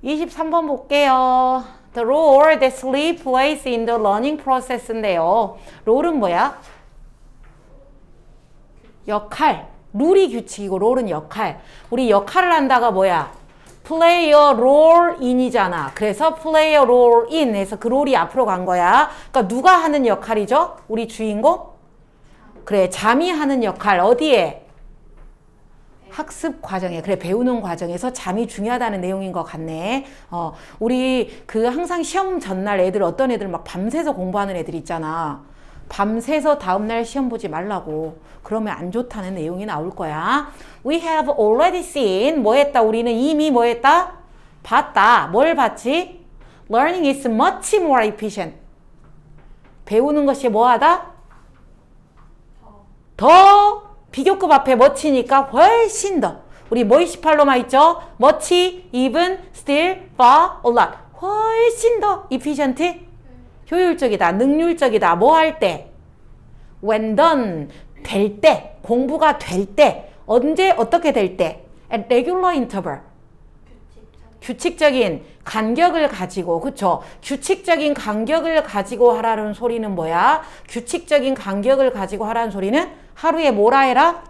23번 볼게요. The role that sleep plays in the learning process인데요. 롤은 뭐야? 역할. 룰이 규칙이고 롤은 역할. 우리 역할을 한다가 뭐야? play a role in이잖아. 그래서 play a role in 해서 그 롤이 앞으로 간 거야. 그러니까 누가 하는 역할이죠? 우리 주인공? 그래, 잠이 하는 역할. 어디에? 학습 과정에. 그래, 배우는 과정에서 잠이 중요하다는 내용인 것 같네. 우리 그 항상 시험 전날 애들, 어떤 애들 막 밤새서 공부하는 애들 있잖아. 밤새서 다음날 시험 보지 말라고. 그러면 안 좋다는 내용이 나올 거야. We have already seen. 뭐 했다? 우리는 이미 뭐 했다? 봤다. 뭘 봤지? Learning is much more efficient. 배우는 것이 뭐하다? 더 비교급 앞에 much니까 훨씬 더. 우리 뭐 28로만 있죠? much, even, still, far, a lot. 훨씬 더 efficient, 효율적이다, 능률적이다. 뭐 할 때? when done, 될 때, 공부가 될 때. 언제 어떻게 될 때? at regular interval. 규칙적인 간격을 가지고, 그쵸? 규칙적인 간격을 가지고 하라는 소리는 뭐야? 규칙적인 간격을 가지고 하라는 소리는 하루에 뭐라 해라?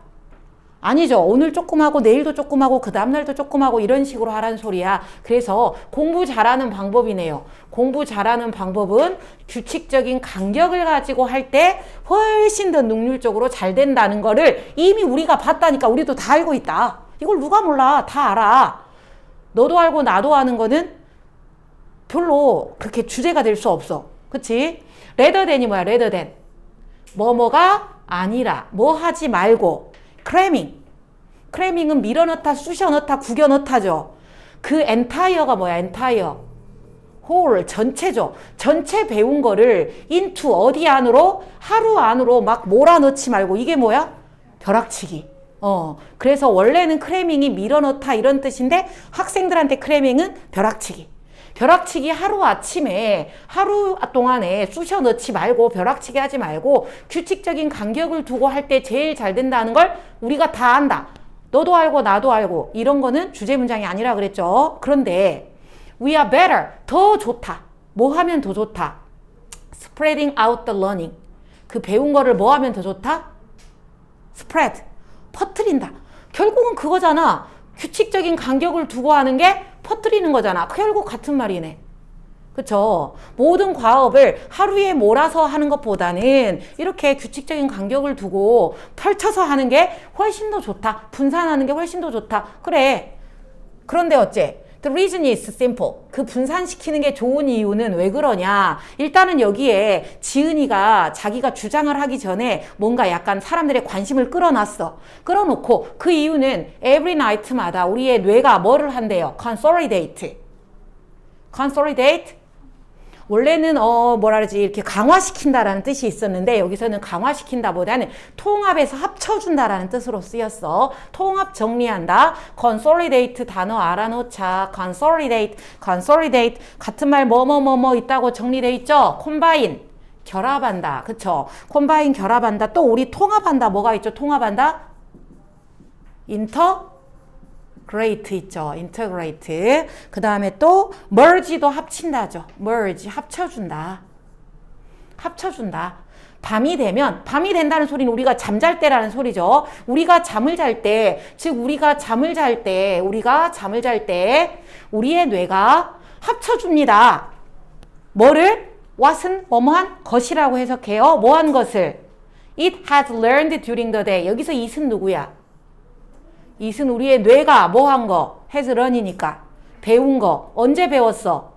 아니죠. 오늘 조금 하고 내일도 조금 하고 그 다음날도 조금 하고 이런 식으로 하라는 소리야. 그래서 공부 잘하는 방법이네요. 공부 잘하는 방법은 규칙적인 간격을 가지고 할 때 훨씬 더 능률적으로 잘 된다는 거를 이미 우리가 봤다니까. 우리도 다 알고 있다. 이걸 누가 몰라. 다 알아. 너도 알고 나도 아는 거는 별로 그렇게 주제가 될 수 없어. 그치? rather than이 뭐야? rather than. 뭐뭐가 아니라. 뭐 하지 말고. cramming. cramming은 밀어넣다, 쑤셔넣다, 구겨넣다죠. 그 entire가 뭐야? entire. whole, 전체죠. 전체 배운 거를 into 어디 안으로? 하루 안으로 막 몰아넣지 말고. 이게 뭐야? 벼락치기. 그래서 원래는 크래밍이 밀어넣다 이런 뜻인데 학생들한테 크래밍은 벼락치기. 벼락치기 하루아침에 하루 동안에 쑤셔 넣지 말고 벼락치기 하지 말고 규칙적인 간격을 두고 할 때 제일 잘 된다는 걸 우리가 다 안다. 너도 알고 나도 알고. 이런 거는 주제 문장이 아니라 그랬죠. 그런데 we are better. 더 좋다. 뭐 하면 더 좋다? spreading out the learning. 그 배운 거를 뭐 하면 더 좋다? spread. 퍼뜨린다. 결국은 그거잖아. 규칙적인 간격을 두고 하는 게 퍼뜨리는 거잖아. 결국 같은 말이네. 그쵸? 모든 과업을 하루에 몰아서 하는 것보다는 이렇게 규칙적인 간격을 두고 펼쳐서 하는 게 훨씬 더 좋다. 분산하는 게 훨씬 더 좋다. 그래. 그런데 어째? The reason is simple. 그 분산시키는 게 좋은 이유는 왜 그러냐? 일단은 여기에 지은이가 자기가 주장을 하기 전에 뭔가 약간 사람들의 관심을 끌어놨어. 끌어놓고 그 이유는 every night마다 우리의 뇌가 뭐를 한대요? consolidate. consolidate? 원래는 뭐라 그러지? 이렇게 강화시킨다라는 뜻이 있었는데 여기서는 강화시킨다 보다는 통합해서 합쳐준다라는 뜻으로 쓰였어. 통합 정리한다. consolidate 단어 알아놓자. consolidate, consolidate 같은 말 뭐뭐뭐뭐 있다고 정리돼 있죠? combine 결합한다. 그쵸? combine 결합한다. 또 우리 통합한다. 뭐가 있죠? 통합한다. integrate 있죠. integrate. 그 다음에 또 merge도 합친다죠. merge 합쳐준다. 합쳐준다. 밤이 되면 밤이 된다는 소리는 우리가 잠잘 때라는 소리죠. 우리가 잠을 잘 때, 즉 우리가 잠을 잘 때 우리의 뇌가 합쳐줍니다. 뭐를? what은 뭐뭐한 것이라고 해석해요. 뭐한 것을? It has learned during the day. 여기서 it은 누구야? it은 우리의 뇌가 뭐 한 거? has learn이니까. 배운 거. 언제 배웠어?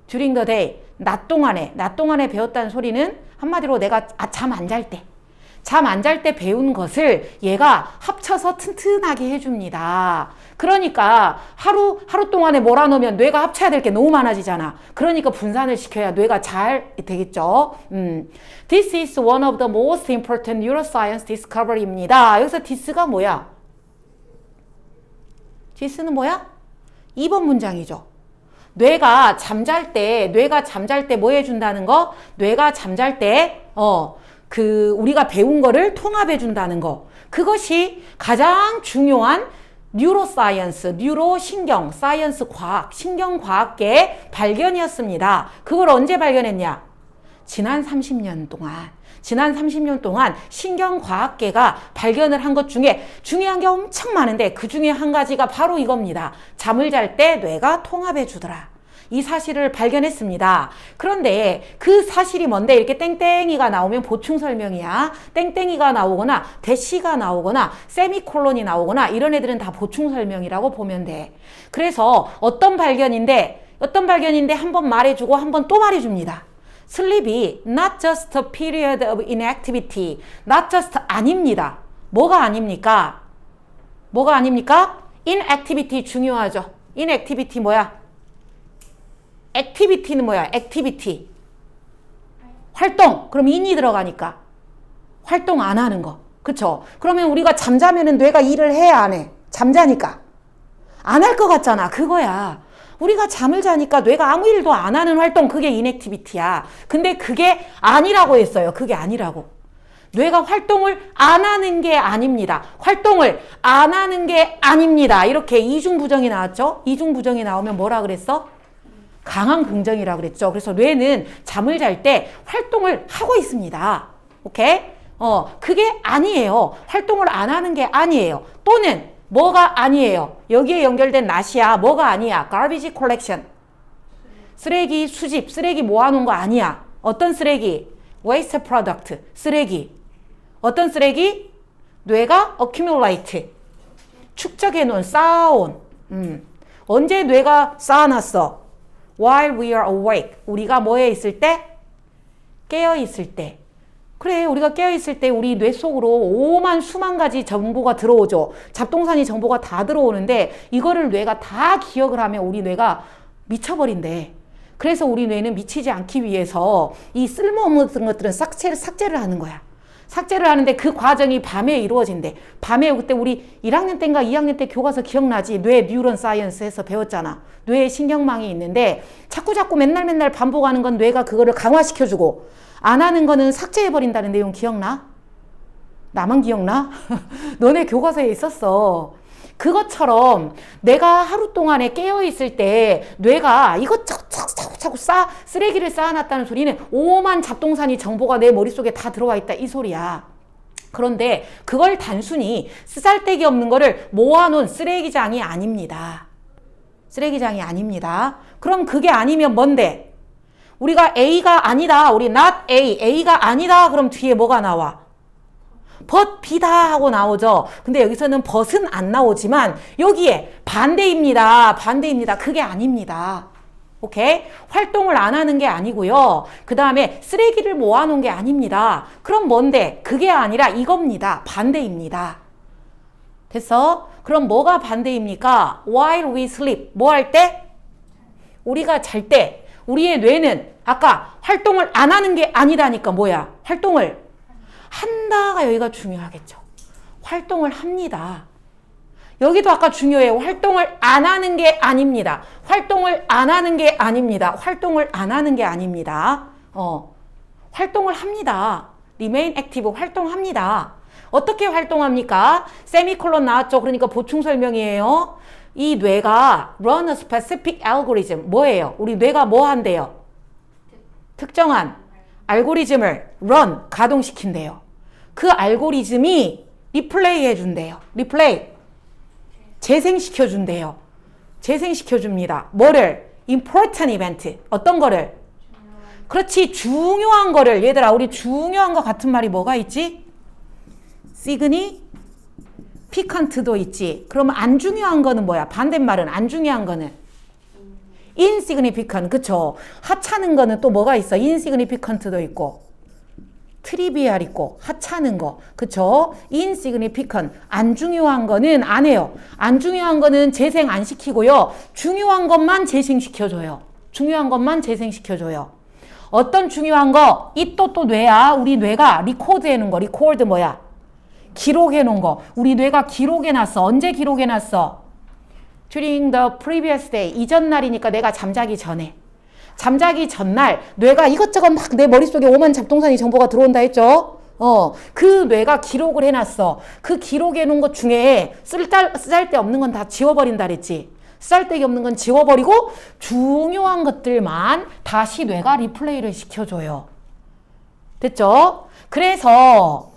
during the day. 낮 동안에 배웠다는 소리는 한마디로 내가 잠 안 잘 때. 잠 안 잘 때 배운 것을 얘가 합쳐서 튼튼하게 해줍니다. 그러니까 하루 동안에 몰아넣으면 뇌가 합쳐야 될 게 너무 많아지잖아. 그러니까 분산을 시켜야 뇌가 잘 되겠죠. This is one of the most important neuroscience discovery입니다. 여기서 this가 뭐야? this는 뭐야? 2번 문장이죠. 뇌가 잠잘 때 뭐 해준다는 거? 뇌가 잠잘 때, 우리가 배운 거를 통합해 준다는 거. 그것이 가장 중요한 뉴로사이언스, 뉴로 신경, 사이언스 과학, 신경과학계의 발견이었습니다. 그걸 언제 발견했냐? 지난 30년 동안 신경과학계가 발견을 한 것 중에 중요한 게 엄청 많은데 그 중에 한 가지가 바로 이겁니다. 잠을 잘 때 뇌가 통합해 주더라. 이 사실을 발견했습니다. 그런데 그 사실이 뭔데? 이렇게 땡땡이가 나오면 보충 설명이야. 땡땡이가 나오거나 대시가 나오거나 세미콜론이 나오거나 이런 애들은 다 보충 설명이라고 보면 돼. 그래서 어떤 발견인데 한번 말해주고 한번 또 말해줍니다. Sleep이 not just a period of inactivity, not just 아닙니다. 뭐가 아닙니까? inactivity 중요하죠. inactivity 뭐야? activity는 뭐야? activity. 활동. 그럼 in이 들어가니까. 활동 안 하는 거. 그쵸? 그러면 우리가 잠자면은 뇌가 일을 해, 안 해? 잠자니까. 안 할 것 같잖아. 그거야. 우리가 잠을 자니까 뇌가 아무 일도 안 하는 활동, 그게 inactivity야. 근데 그게 아니라고 했어요. 그게 아니라고. 뇌가 활동을 안 하는 게 아닙니다. 활동을 안 하는 게 아닙니다. 이렇게 이중부정이 나왔죠? 이중부정이 나오면 뭐라 그랬어? 강한 긍정이라 그랬죠. 그래서 뇌는 잠을 잘 때 활동을 하고 있습니다. 오케이? 그게 아니에요. 활동을 안 하는 게 아니에요. 또는 뭐가 아니에요? 여기에 연결된 not이야. 뭐가 아니야? garbage collection. 쓰레기 수집, 쓰레기 모아놓은 거 아니야. 어떤 쓰레기? waste product. 쓰레기. 어떤 쓰레기? 뇌가 accumulate. 축적해놓은, 쌓아온. 언제 뇌가 쌓아놨어? While we are awake. 우리가 뭐에 있을 때? 깨어있을 때. 그래, 우리가 깨어있을 때 우리 뇌 속으로 오만 수만 가지 정보가 들어오죠. 잡동사니 정보가 다 들어오는데 이거를 뇌가 다 기억을 하면 우리 뇌가 미쳐버린대. 그래서 우리 뇌는 미치지 않기 위해서 이 쓸모없는 것들은 삭제를 하는 거야. 삭제를 하는데 그 과정이 밤에 이루어진대. 밤에 그때 우리 1학년 때인가 2학년 때 교과서 기억나지? 뇌 뉴런 사이언스에서 배웠잖아. 뇌에 신경망이 있는데 자꾸 맨날 반복하는 건 뇌가 그거를 강화시켜주고 안 하는 거는 삭제해버린다는 내용 기억나? 나만 기억나? 너네 교과서에 있었어. 그것처럼 내가 하루 동안에 깨어있을 때 뇌가 이것저것 자꾸 쓰레기를 쌓아놨다는 소리는 오만 잡동사니 정보가 내 머릿속에 다 들어와 있다 이 소리야. 그런데 그걸 단순히 쓰잘데기 없는 거를 모아놓은 쓰레기장이 아닙니다. 쓰레기장이 아닙니다. 그럼 그게 아니면 뭔데? 우리가 A가 아니다. 우리 not A, A가 아니다. 그럼 뒤에 뭐가 나와? but B다 하고 나오죠. 근데 여기서는 but은 안 나오지만 여기에 반대입니다. 그게 아닙니다. 오케이? 활동을 안 하는 게 아니고요. 그 다음에 쓰레기를 모아놓은 게 아닙니다. 그럼 뭔데? 그게 아니라 이겁니다. 반대입니다. 됐어? 그럼 뭐가 반대입니까? While we sleep. 뭐 할 때? 우리가 잘 때 우리의 뇌는 아까 활동을 안 하는 게 아니라니까 뭐야? 활동을 한다가 여기가 중요하겠죠. 활동을 합니다. 여기도 아까 중요해요. 활동을 안 하는 게 아닙니다. 활동을 안 하는 게 아닙니다. 활동을 합니다. remain active, 활동합니다. 어떻게 활동합니까? 세미콜론 나왔죠. 그러니까 보충 설명이에요. 이 뇌가 run a specific algorithm. 뭐예요? 우리 뇌가 뭐 한대요? 특정한 알고리즘을 run, 가동시킨대요. 그 알고리즘이 리플레이 해준대요. 리플레이. 재생시켜준대요. 재생시켜줍니다. 뭐를? important event. 어떤 거를? 그렇지, 중요한 거를. 얘들아, 우리 중요한 거 같은 말이 뭐가 있지? significant도 있지. 그러면 안 중요한 거는 뭐야? 반대말은 안 중요한 거는? insignificant. 그쵸? 하찮은 거는 또 뭐가 있어? insignificant도 있고 트리비얼 있고 하찮은 거. 그쵸? insignificant. 안 중요한 거는 안 해요. 안 중요한 거는 재생 안 시키고요. 중요한 것만 재생시켜줘요. 어떤 중요한 거? 이 또 뇌야. 우리 뇌가 리코드 해놓은 거. 리코드 뭐야? 기록해 놓은 거. 우리 뇌가 기록해 놨어. 언제 기록해 놨어? During the previous day. 이전 날이니까 내가 잠자기 전에. 잠자기 전날 뇌가 이것저것 막 내 머릿속에 오만 잡동사니 정보가 들어온다 했죠? 그 뇌가 기록을 해놨어. 그 기록해놓은 것 중에 쓰잘데없는 건 다 지워버린다 그랬지. 쓰잘데없는 건 지워버리고 중요한 것들만 다시 뇌가 리플레이를 시켜줘요. 됐죠? 그래서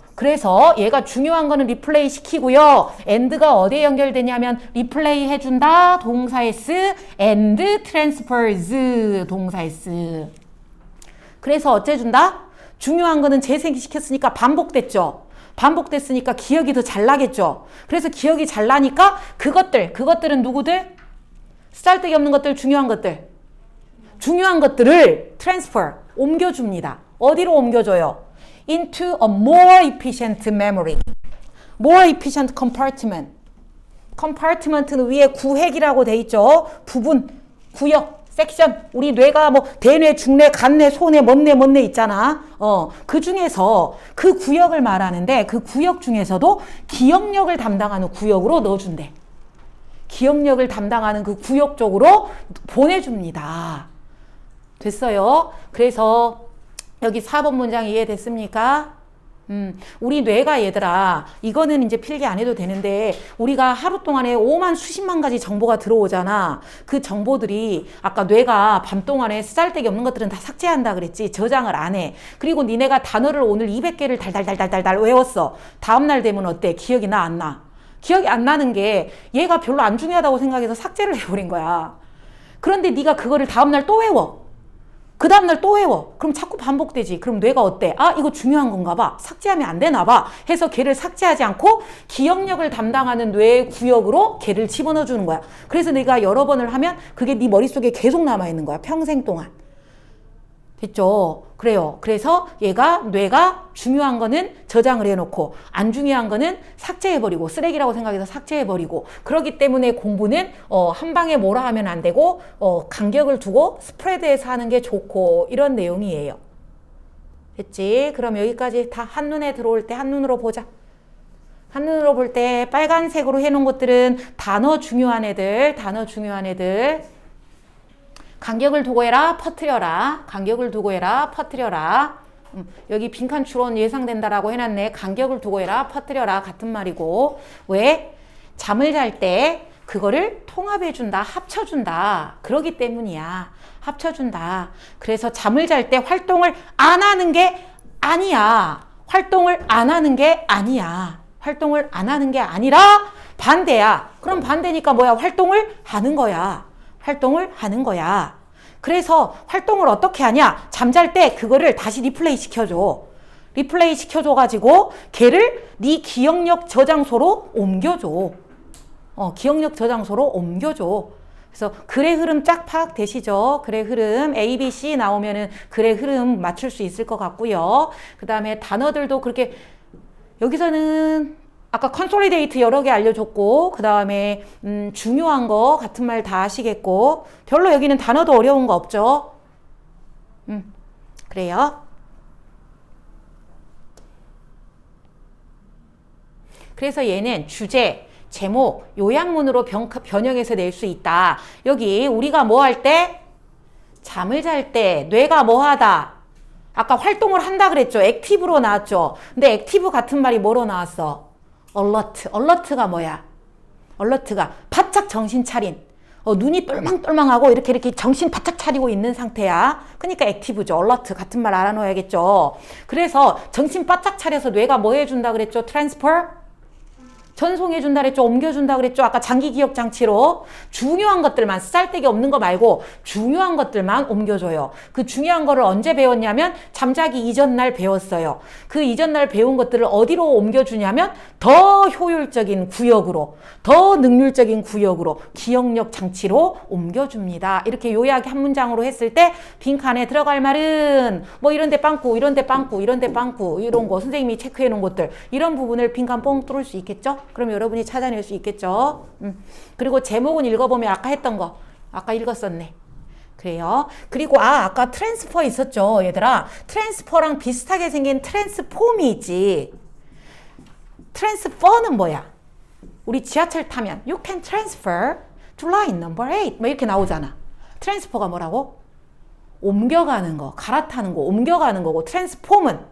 얘가 중요한 거는 리플레이 시키고요. and가 어디에 연결되냐면 리플레이 해준다. 동사 S and transfers 동사 S. 그래서 어째준다? 중요한 거는 재생시켰으니까 반복됐죠. 반복됐으니까 기억이 더 잘 나겠죠. 그래서 기억이 잘 나니까 그것들은 누구들? 쓰잘데기 없는 것들, 중요한 것들을 transfer, 옮겨줍니다. 어디로 옮겨줘요? into a more efficient memory. more efficient compartment. compartment는 위에 구획이라고 돼 있죠. 부분, 구역, 섹션. 우리 뇌가 뭐 대뇌, 중뇌, 간뇌, 소뇌, 뭔뇌 있잖아. 그 중에서 그 구역을 말하는데 그 구역 중에서도 기억력을 담당하는 구역으로 넣어준대. 기억력을 담당하는 그 구역 쪽으로 보내줍니다. 됐어요? 그래서 여기 4번 문장 이해됐습니까? 우리 뇌가 얘들아, 이거는 이제 필기 안 해도 되는데 우리가 하루 동안에 5만 수십만 가지 정보가 들어오잖아. 그 정보들이 아까 뇌가 밤 동안에 쓰잘데기 없는 것들은 다 삭제한다 그랬지. 저장을 안 해. 그리고 니네가 단어를 오늘 200개를 달달달달달 외웠어. 다음날 되면 어때? 기억이 나 안 나? 기억이 안 나는 게 얘가 별로 안 중요하다고 생각해서 삭제를 해버린 거야. 그런데 네가 그거를 다음날 또 외워. 그 다음날 또 외워. 그럼 자꾸 반복되지. 그럼 뇌가 어때? 아, 이거 중요한 건가 봐. 삭제하면 안 되나 봐. 해서 걔를 삭제하지 않고 기억력을 담당하는 뇌 구역으로 걔를 집어넣어 주는 거야. 그래서 내가 여러 번을 하면 그게 네 머릿속에 계속 남아있는 거야. 평생 동안. 됐죠? 그래요. 그래서 뇌가 중요한 거는 저장을 해놓고 안 중요한 거는 삭제해버리고 쓰레기라고 생각해서 삭제해버리고 그렇기 때문에 공부는 한 방에 뭐라 하면 안 되고 간격을 두고 스프레드해서 하는 게 좋고 이런 내용이에요. 됐지? 그럼 여기까지 다 한눈에 들어올 때 한눈으로 보자. 한눈으로 볼 때 빨간색으로 해놓은 것들은 단어 중요한 애들 간격을 두고 해라, 퍼뜨려라. 간격을 두고 해라, 퍼뜨려라. 여기 빈칸 추론 예상된다라고 해놨네. 간격을 두고 해라, 퍼뜨려라. 같은 말이고. 왜? 잠을 잘 때 그거를 통합해준다, 합쳐준다. 그러기 때문이야. 합쳐준다. 그래서 잠을 잘 때 활동을 안 하는 게 아니야. 활동을 안 하는 게 아니야. 활동을 안 하는 게 아니라 반대야. 그럼 반대니까 뭐야? 활동을 하는 거야. 활동을 하는 거야. 그래서 활동을 어떻게 하냐? 잠잘 때 그거를 다시 리플레이 시켜줘. 리플레이 시켜줘가지고 걔를 네 기억력 저장소로 옮겨줘. 기억력 저장소로 옮겨줘. 그래서 글의 흐름 쫙 파악되시죠? 글의 흐름 A, B, C 나오면은 글의 흐름 맞출 수 있을 것 같고요. 그 다음에 단어들도 그렇게 여기서는 아까 컨솔리데이트 여러 개 알려줬고 그 다음에 중요한 거 같은 말 다 아시겠고 별로 여기는 단어도 어려운 거 없죠? 그래요. 그래서 얘는 주제, 제목, 요약문으로 변형해서 낼 수 있다. 여기 우리가 뭐 할 때? 잠을 잘 때 뇌가 뭐 하다? 아까 활동을 한다 그랬죠? 액티브로 나왔죠? 근데 액티브 같은 말이 뭐로 나왔어? alert. alert가 뭐야? alert가 바짝 정신 차린. 눈이 똘망똘망하고 이렇게 정신 바짝 차리고 있는 상태야. 그러니까 액티브죠. alert 같은 말 알아놓아야겠죠. 그래서 정신 바짝 차려서 뇌가 뭐 해준다 그랬죠? transfer? 전송해준다 그랬죠? 옮겨준다 그랬죠? 아까 장기기억 장치로 중요한 것들만 쓰잘데기 없는 거 말고 중요한 것들만 옮겨줘요. 그 중요한 거를 언제 배웠냐면 잠자기 이전 날 배웠어요. 그 이전 날 배운 것들을 어디로 옮겨주냐면 더 효율적인 구역으로, 더 능률적인 구역으로 기억력 장치로 옮겨줍니다. 이렇게 요약 한 문장으로 했을 때 빈칸에 들어갈 말은 뭐 이런데 빵꾸, 이런데 빵꾸, 이런데 빵꾸 이런 거 선생님이 체크해 놓은 것들 이런 부분을 빈칸 뻥 뚫을 수 있겠죠? 그럼 여러분이 찾아낼 수 있겠죠. 그리고 제목은 읽어보면 아까 했던 거 아까 읽었었네. 그래요. 그리고 아까 트랜스퍼 있었죠. 얘들아 트랜스퍼랑 비슷하게 생긴 트랜스폼이 있지. 트랜스퍼는 뭐야? 우리 지하철 타면 You can transfer to line number 8 뭐 이렇게 나오잖아. 트랜스퍼가 뭐라고? 옮겨가는 거, 갈아타는 거, 옮겨가는 거고 트랜스폼은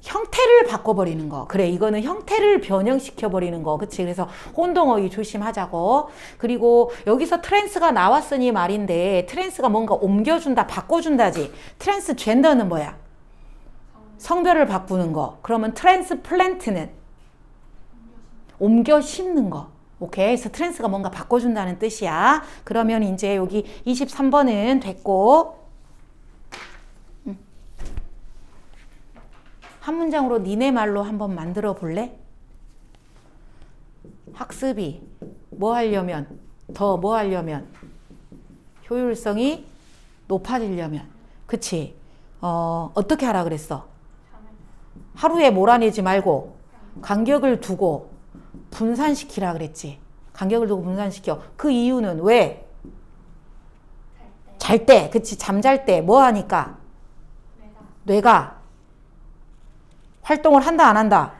형태를 바꿔버리는 거. 그래, 이거는 형태를 변형시켜버리는 거. 그치? 그래서 혼동어휘 조심하자고. 그리고 여기서 트랜스가 나왔으니 말인데, 트랜스가 뭔가 옮겨준다, 바꿔준다지. 트랜스젠더는 뭐야? 성별을 바꾸는 거. 그러면 트랜스플랜트는 옮겨 심는 거. 오케이. 그래서 트랜스가 뭔가 바꿔준다는 뜻이야. 그러면 이제 여기 23번은 됐고, 한 문장으로 니네 말로 한번 만들어 볼래? 학습이 뭐 하려면, 더 뭐 하려면, 효율성이 높아지려면, 그치? 어떻게 하라 그랬어? 하루에 몰아내지 말고 간격을 두고 분산시키라 그랬지. 간격을 두고 분산시켜. 그 이유는 왜? 잘 때, 그치? 잠잘 때 뭐 하니까? 뇌가 활동을 한다, 안 한다?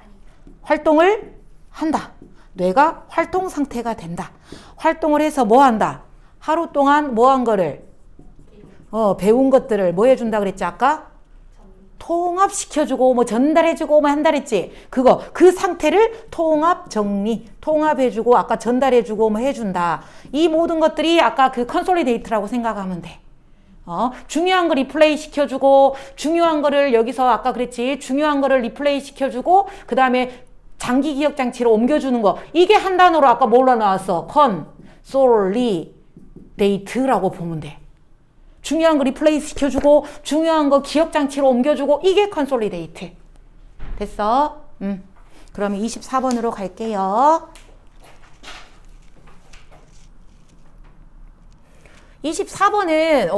활동을 한다. 뇌가 활동 상태가 된다. 활동을 해서 뭐 한다? 하루 동안 뭐 한 거를? 배운 것들을 뭐 해준다 그랬지, 아까? 통합시켜주고, 뭐 전달해주고, 뭐 한다 그랬지? 그 상태를 통합 정리, 통합해주고, 아까 전달해주고, 뭐 해준다. 이 모든 것들이 아까 그 컨솔리데이트라고 생각하면 돼. 중요한 거 리플레이 시켜주고, 중요한 거를 여기서 아까 그랬지, 중요한 거를 리플레이 시켜주고, 그 다음에 장기 기억 장치로 옮겨주는 거. 이게 한 단어로 아까 뭘로 나왔어? 컨솔리데이트라고 보면 돼. 중요한 거 리플레이 시켜주고, 중요한 거 기억 장치로 옮겨주고, 이게 컨솔리데이트. 됐어? 그러면 24번으로 갈게요. 24번은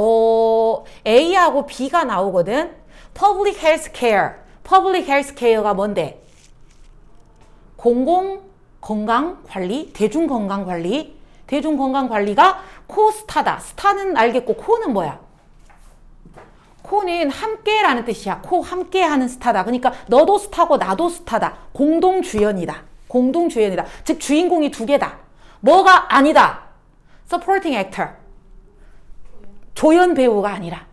A하고 B가 나오거든. Public Health Care. Public Health Care가 뭔데? 공공건강관리, 대중건강관리. 대중건강관리가 코스타다. 스타는 알겠고 코는 뭐야? 코는 함께라는 뜻이야. 코 함께하는 스타다. 그러니까 너도 스타고 나도 스타다. 공동주연이다. 공동주연이다. 즉 주인공이 두 개다. 뭐가 아니다? Supporting Actor. 조연 배우가 아니라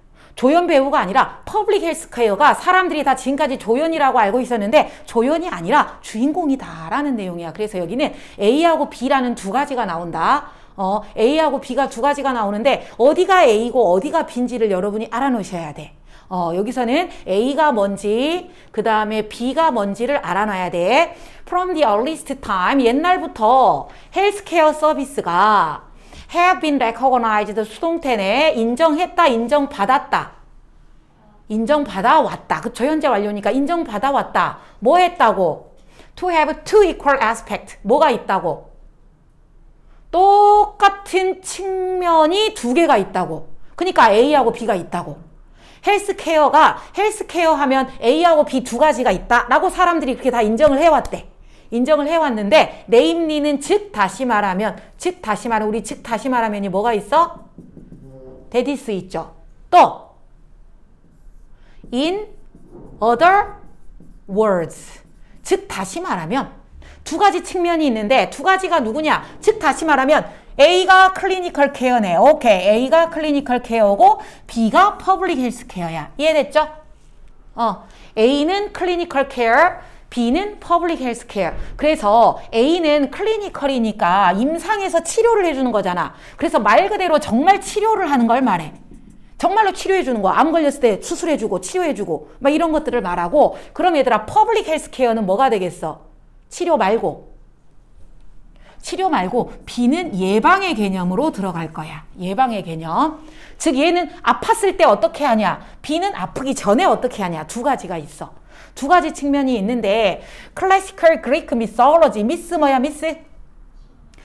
퍼블릭 헬스케어가 사람들이 다 지금까지 조연이라고 알고 있었는데 조연이 아니라 주인공이다 라는 내용이야. 그래서 여기는 A하고 B라는 두 가지가 나온다. A하고 B가 두 가지가 나오는데 어디가 A고 어디가 B인지를 여러분이 알아놓으셔야 돼. 여기서는 A가 뭔지 그 다음에 B가 뭔지를 알아놔야 돼. From the earliest time, 옛날부터 헬스케어 서비스가 have been recognized, 수동태네. 인정했다, 인정받았다. 인정받아왔다. 그쵸? 현재 완료니까 인정받아왔다. 뭐 했다고? To have two equal aspect. 뭐가 있다고? 똑같은 측면이 두 개가 있다고. 그러니까 A하고 B가 있다고. 헬스케어 하면 A하고 B 두 가지가 있다 라고 사람들이 그렇게 다 인정을 해왔대. 인정을 해왔는데 네임리는 즉 다시 말하면 이 뭐가 있어? 데디스 있죠. 또 in other words, 즉 다시 말하면 두 가지 측면이 있는데 두 가지가 누구냐? 즉 다시 말하면 A가 클리니컬 케어네. 오케이. A가 클리니컬 케어고 B가 퍼블릭 헬스 케어야. 이해됐죠? A는 클리니컬 케어, B는 퍼블릭 헬스 케어. 그래서 A는 클리니컬이니까 임상에서 치료를 해주는 거잖아. 그래서 말 그대로 정말 치료를 하는 걸 말해. 정말로 치료해주는 거. 암 걸렸을 때 수술해주고 치료해주고 막 이런 것들을 말하고. 그럼 얘들아 퍼블릭 헬스 케어는 뭐가 되겠어? 치료 말고 B는 예방의 개념으로 들어갈 거야. 예방의 개념. 즉 얘는 아팠을 때 어떻게 하냐, B는 아프기 전에 어떻게 하냐. 두 가지가 있어. 두 가지 측면이 있는데 클래시컬 그리크 미솔로지, 미스 뭐야? 미스?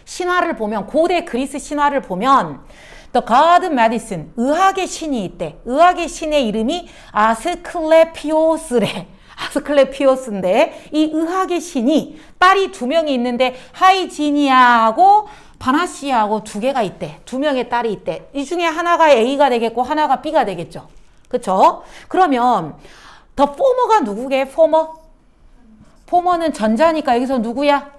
신화를 보면, 고대 그리스 신화를 보면 The God Medicine, 의학의 신이 있대. 의학의 신의 이름이 아스클레피오스래. 아스클레피오스인데 이 의학의 신이 딸이 두 명이 있는데 하이지니아하고 바나시아하고 두 개가 있대. 두 명의 딸이 있대. 이 중에 하나가 A가 되겠고 하나가 B가 되겠죠. 그쵸? 그러면 더 포머가 누구게? 포머는 전자니까 여기서 누구야?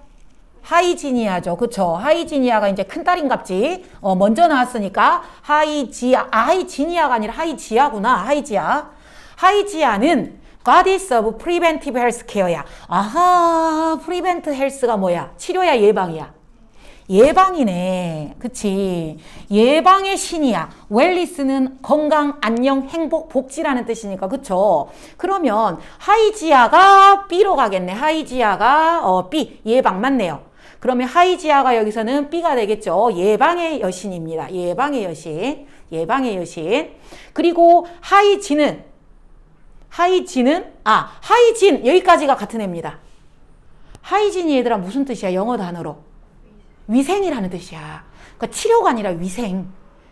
하이지니아죠. 그쵸? 하이지니아가 이제 큰딸인갑지. 먼저 나왔으니까 하이지니아가 아니라 하이지아구나. 하이지아는 Goddess of Preventive Healthcare야. 아하, Prevent Health가 뭐야? 치료야, 예방이야? 예방이네. 그치? 예방의 신이야. 웰리스는 건강, 안녕, 행복, 복지라는 뜻이니까. 그쵸? 그러면 하이지아가 B로 가겠네. 하이지아가 B. 예방 맞네요. 그러면 하이지아가 여기서는 B가 되겠죠. 예방의 여신입니다. 예방의 여신. 예방의 여신. 그리고 하이진 여기까지가 같은 애입니다. 하이진이 얘들아 무슨 뜻이야? 영어 단어로. 위생이라는 뜻이야. 그러니까 치료가 아니라 위생.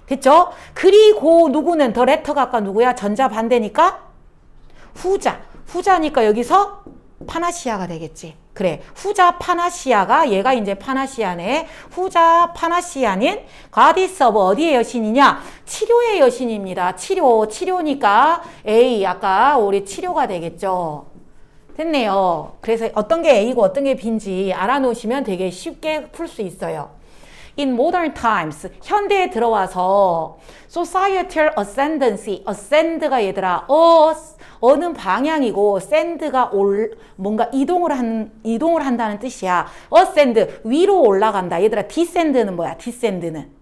됐죠? 그리고 누구는 더 레터가 아까 누구야? 전자 반대니까 후자. 후자니까 여기서 파나시아가 되겠지. 그래. 후자 파나시아가 얘가 이제 파나시아네. 후자 파나시아는 가디스 오브 어디의 여신이냐? 치료의 여신입니다. 치료니까 A 아까 우리 치료가 되겠죠. 됐네요. 그래서 어떤 게 A고 어떤 게 B인지 알아놓으시면 되게 쉽게 풀 수 있어요. In modern times, 현대에 들어와서 societal ascendancy, ascend가 얘들아 어는 방향이고 ascend가 뭔가 이동을 한다는 뜻이야. ascend 위로 올라간다. 얘들아 descend는 뭐야? descend는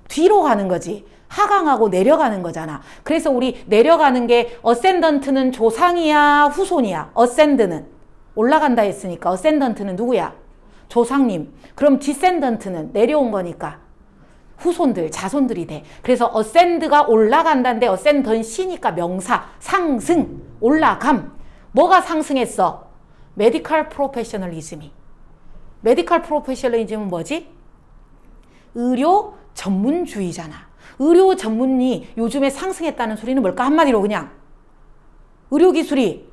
뒤로 가는 거지. 하강하고 내려가는 거잖아. 그래서 우리 내려가는 게 ascendant는 조상이야, 후손이야. ascend는 올라간다 했으니까 ascendant는 누구야? 조상님. 그럼 descendant는 내려온 거니까 후손들, 자손들이 돼. 그래서 ascend가 올라간다는데 ascendancy니까 명사, 상승, 올라감. 뭐가 상승했어? medical professionalism이. medical professionalism은 뭐지? 의료 전문주의잖아. 의료 전문이 요즘에 상승했다는 소리는 뭘까? 한마디로 그냥 의료기술이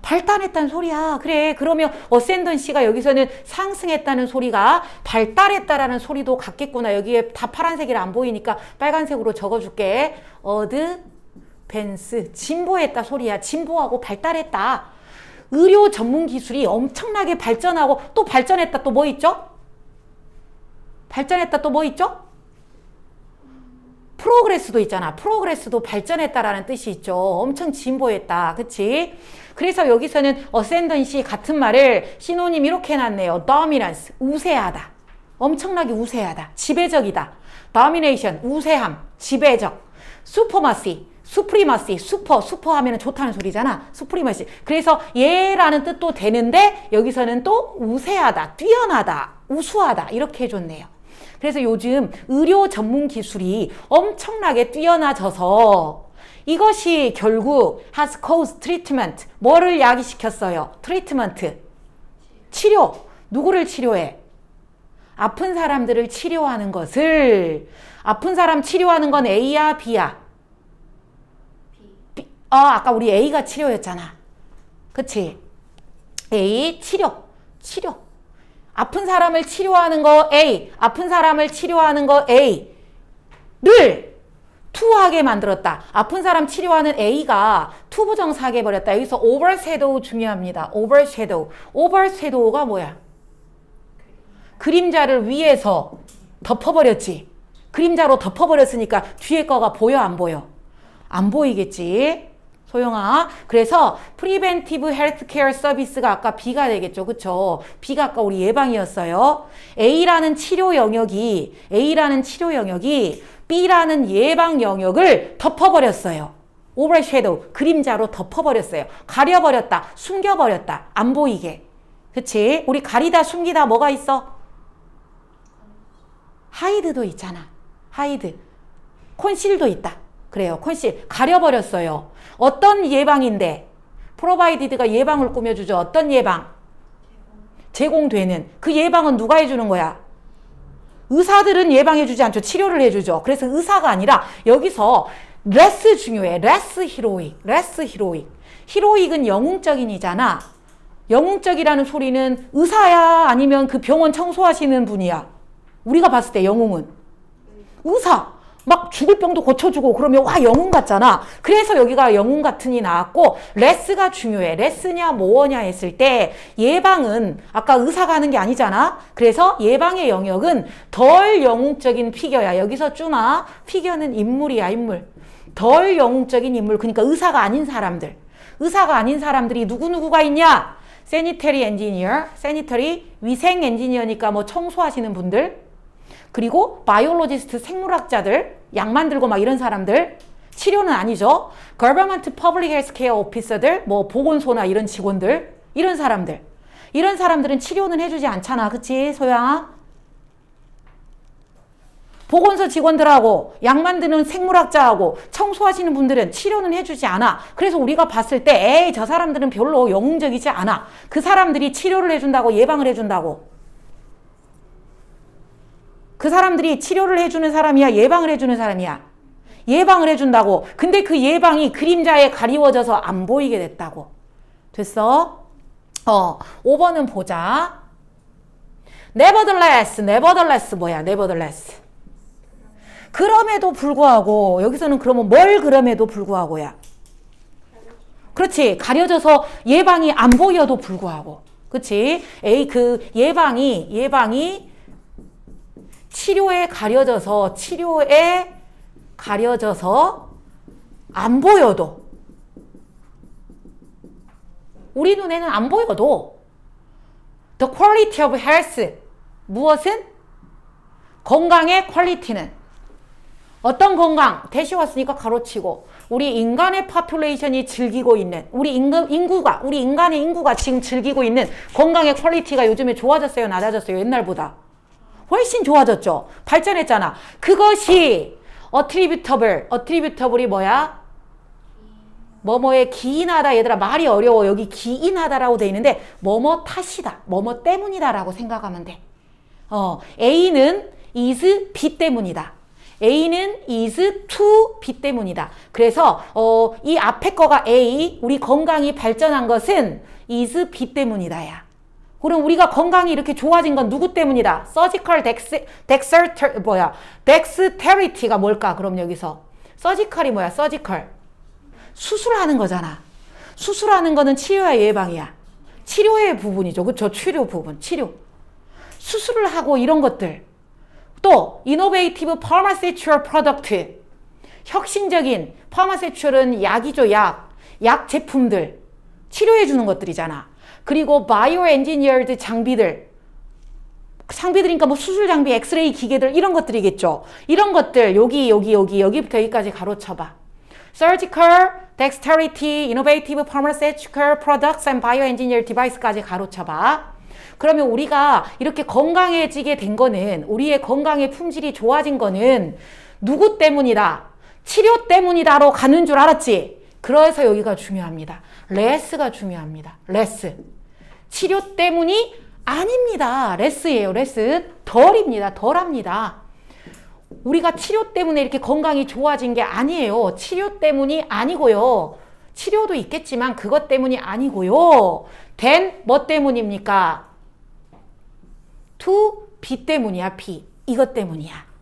발달했다는 소리야. 그래. 그러면 어센던시가 여기서는 상승했다는 소리가 발달했다라는 소리도 같겠구나. 여기에 다 파란색이라 안 보이니까 빨간색으로 적어줄게. 어드밴스 진보했다 소리야. 진보하고 발달했다. 의료 전문 기술이 엄청나게 발전하고 또 발전했다. 또 뭐 있죠? 발전했다. 또 뭐 있죠? 프로그레스도 있잖아. 프로그레스도 발전했다라는 뜻이 있죠. 엄청 진보했다. 그치? 그래서 여기서는 어센던시 같은 말을 시노님 이렇게 해놨네요. dominance, 우세하다. 엄청나게 우세하다. 지배적이다. domination, 우세함, 지배적. supremacy, supremacy, super 하면 좋다는 소리잖아. supremacy. 그래서 얘라는 뜻도 되는데 여기서는 또 우세하다, 뛰어나다, 우수하다 이렇게 해줬네요. 그래서 요즘 의료 전문 기술이 엄청나게 뛰어나져서 이것이 결국 has caused treatment. 뭐를 야기시켰어요? 트리트먼트. 치료. 누구를 치료해? 아픈 사람들을 치료하는 것을. 아픈 사람 치료하는 건 A야, B야? B. 아까 우리 A가 치료였잖아. 그치? A, 치료. 아픈 사람을 치료하는 거 A, 아픈 사람을 치료하는 거 A를 투하게 만들었다. 아픈 사람 치료하는 A가 투부정사하게 해버렸다. 여기서 overshadow 중요합니다. overshadow가 뭐야? 그림자를 위에서 덮어버렸지. 그림자로 덮어버렸으니까 뒤에 거가 보여 안 보여? 안 보이겠지. 소영아. 그래서 Preventive Healthcare Service가 아까 B가 되겠죠. 그쵸? B가 아까 우리 예방이었어요. A라는 치료 영역이 B라는 예방 영역을 덮어버렸어요. Overshadow, 그림자로 덮어버렸어요. 가려버렸다, 숨겨버렸다, 안 보이게. 그치? 우리 가리다, 숨기다 뭐가 있어? 하이드도 있잖아. 하이드. 콘실도 있다. 그래요. 콘실. 가려버렸어요. 어떤 예방인데? 프로바이디드가 예방을 꾸며주죠. 어떤 예방? 제공되는. 그 예방은 누가 해주는 거야? 의사들은 예방해주지 않죠. 치료를 해주죠. 그래서 의사가 아니라 여기서 레스 중요해. 레스 히로익. 히로익은 영웅적인이잖아. 영웅적이라는 소리는 의사야? 아니면 그 병원 청소하시는 분이야? 우리가 봤을 때 영웅은? 의사. 막 죽을 병도 고쳐주고 그러면 와 영웅 같잖아. 그래서 여기가 영웅 같은이 나왔고 레스가 중요해. 레스냐 뭐냐 했을 때 예방은 아까 의사가 하는 게 아니잖아. 그래서 예방의 영역은 덜 영웅적인 피겨야. 여기서 쭈마 피겨는 인물이야. 인물. 덜 영웅적인 인물. 그러니까 의사가 아닌 사람들. 의사가 아닌 사람들이 누구누구가 있냐? sanitary engineer, sanitary 위생 엔지니어니까 뭐 청소하시는 분들, 그리고 biologist 생물학자들, 약 만들고 막 이런 사람들, 치료는 아니죠. government public health care officer들, 뭐 보건소나 이런 직원들, 이런 사람들은 치료는 해주지 않잖아. 그치, 소영아? 보건소 직원들하고 약 만드는 생물학자하고 청소하시는 분들은 치료는 해주지 않아. 그래서 우리가 봤을 때 에이 저 사람들은 별로 영웅적이지 않아. 그 사람들이 치료를 해준다고 예방을 해준다고. 그 사람들이 치료를 해주는 사람이야? 예방을 해주는 사람이야? 예방을 해준다고. 근데 그 예방이 그림자에 가리워져서 안 보이게 됐다고. 됐어? 5번은 보자. nevertheless 뭐야? nevertheless. 그럼에도 불구하고 여기서는 그러면 뭘 그럼에도 불구하고야? 그렇지. 가려져서 예방이 안 보여도 불구하고. 그렇지. 그 예방이 치료에 가려져서 안 보여도 우리 눈에는 안 보여도 the quality of health 무엇은? 건강의 퀄리티는 어떤 건강? 대시 왔으니까 가로치고 우리 인간의 파퓰레이션이 즐기고 있는 우리 인간의 인구가 지금 즐기고 있는 건강의 퀄리티가 요즘에 좋아졌어요? 낮아졌어요? 옛날보다 훨씬 좋아졌죠? 발전했잖아. 그것이 attributable이 뭐야? 뭐뭐에 기인하다. 얘들아 말이 어려워. 여기 기인하다라고 돼 있는데 뭐뭐 탓이다. 뭐뭐 때문이다 라고 생각하면 돼. A는 is B 때문이다. A는 is to B 때문이다. 그래서 이 앞에 거가 A, 우리 건강이 발전한 것은 is B 때문이다야. 그럼 우리가 건강이 이렇게 좋아진 건 누구 때문이다? surgical dexterity가 뭘까? 그럼 여기서 surgical이 뭐야? surgical 수술하는 거잖아. 수술하는 거는 치료야 예방이야? 치료의 부분이죠. 그렇죠? 치료 부분. 치료. 수술을 하고 이런 것들. 또 innovative pharmaceutical product 혁신적인 pharmaceutical은 약이죠. 약 제품들 치료해 주는 것들이잖아. 그리고 bioengineered 장비들이니까 뭐 수술 장비, 엑스레이 기계들 이런 것들이겠죠. 이런 것들 여기부터 여기까지 가로쳐봐. surgical dexterity, innovative pharmaceutical products and bioengineered device까지 가로쳐봐. 그러면 우리가 이렇게 건강해지게 된 거는 우리의 건강의 품질이 좋아진 거는 누구 때문이다? 치료 때문이다로 가는 줄 알았지? 그래서 여기가 중요합니다. 레스가 중요합니다. 레스. 치료 때문이 아닙니다. 레스예요. 레스. 덜합니다. 우리가 치료 때문에 이렇게 건강이 좋아진 게 아니에요. 치료 때문이 아니고요. 치료도 있겠지만 그것 때문이 아니고요. 뭐 때문입니까? to B 때문이야. B. 이것 때문이야.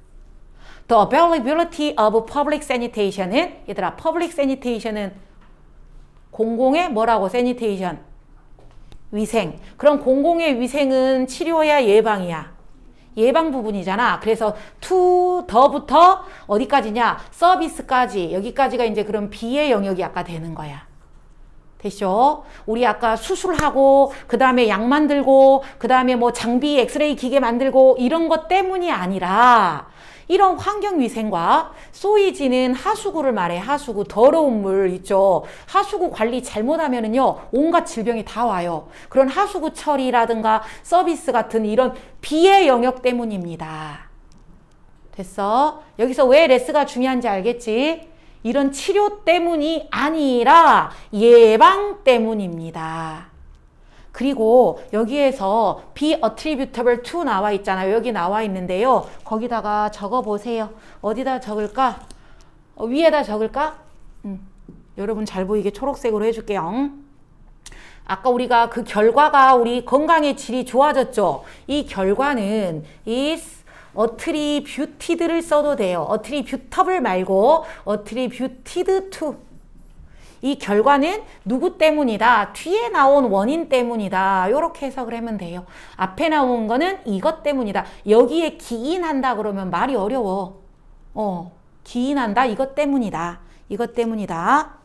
The availability of public sanitation은 얘들아 public sanitation은 공공의 뭐라고? sanitation. 위생. 그럼 공공의 위생은 치료야 예방이야? 예방 부분이잖아. 그래서 to 더부터 어디까지냐? 서비스까지. 여기까지가 이제 그럼 B의 영역이 아까 되는 거야. 됐죠? 우리 아까 수술하고 그 다음에 약 만들고 그 다음에 뭐 장비 엑스레이 기계 만들고 이런 것 때문이 아니라 이런 환경위생과 소이지는 하수구를 말해. 하수구 더러운 물 있죠. 하수구 관리 잘못하면은요 온갖 질병이 다 와요. 그런 하수구 처리라든가 서비스 같은 이런 B의 영역 때문입니다. 됐어? 여기서 왜 레스가 중요한지 알겠지? 이런 치료 때문이 아니라 예방 때문입니다. 그리고 여기에서 be attributable to 나와 있잖아요. 여기 나와 있는데요. 거기다가 적어 보세요. 어디다 적을까? 위에다 적을까? 여러분 잘 보이게 초록색으로 해줄게요. 아까 우리가 그 결과가 우리 건강의 질이 좋아졌죠. 이 결과는 is attributed를 써도 돼요. attributable 말고 attributed to. 이 결과는 누구 때문이다? 뒤에 나온 원인 때문이다. 이렇게 해석을 하면 돼요. 앞에 나온 거는 이것 때문이다. 여기에 기인한다 그러면 말이 어려워. 기인한다. 이것 때문이다. 이것 때문이다.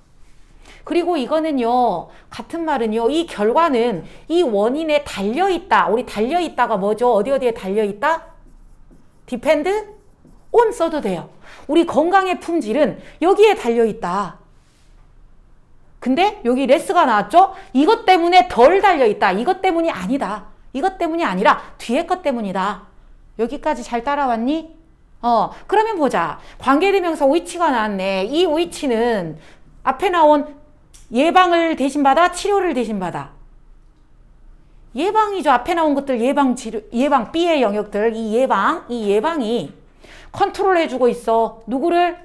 그리고 이거는요, 같은 말은요, 이 결과는 이 원인에 달려있다. 우리 달려있다가 뭐죠? 어디에 달려있다? depend on 써도 돼요. 우리 건강의 품질은 여기에 달려있다. 근데 여기 레스가 나왔죠? 이것 때문에 덜 달려있다. 이것 때문이 아니다. 이것 때문이 아니라 뒤에 것 때문이다. 여기까지 잘 따라왔니? 그러면 보자. 관계대명사 which가 나왔네. 이 which는 앞에 나온 예방을 대신받아? 치료를 대신받아? 예방이죠. 앞에 나온 것들 예방, 치료, 예방, B의 영역들, 이 예방이 컨트롤 해주고 있어. 누구를?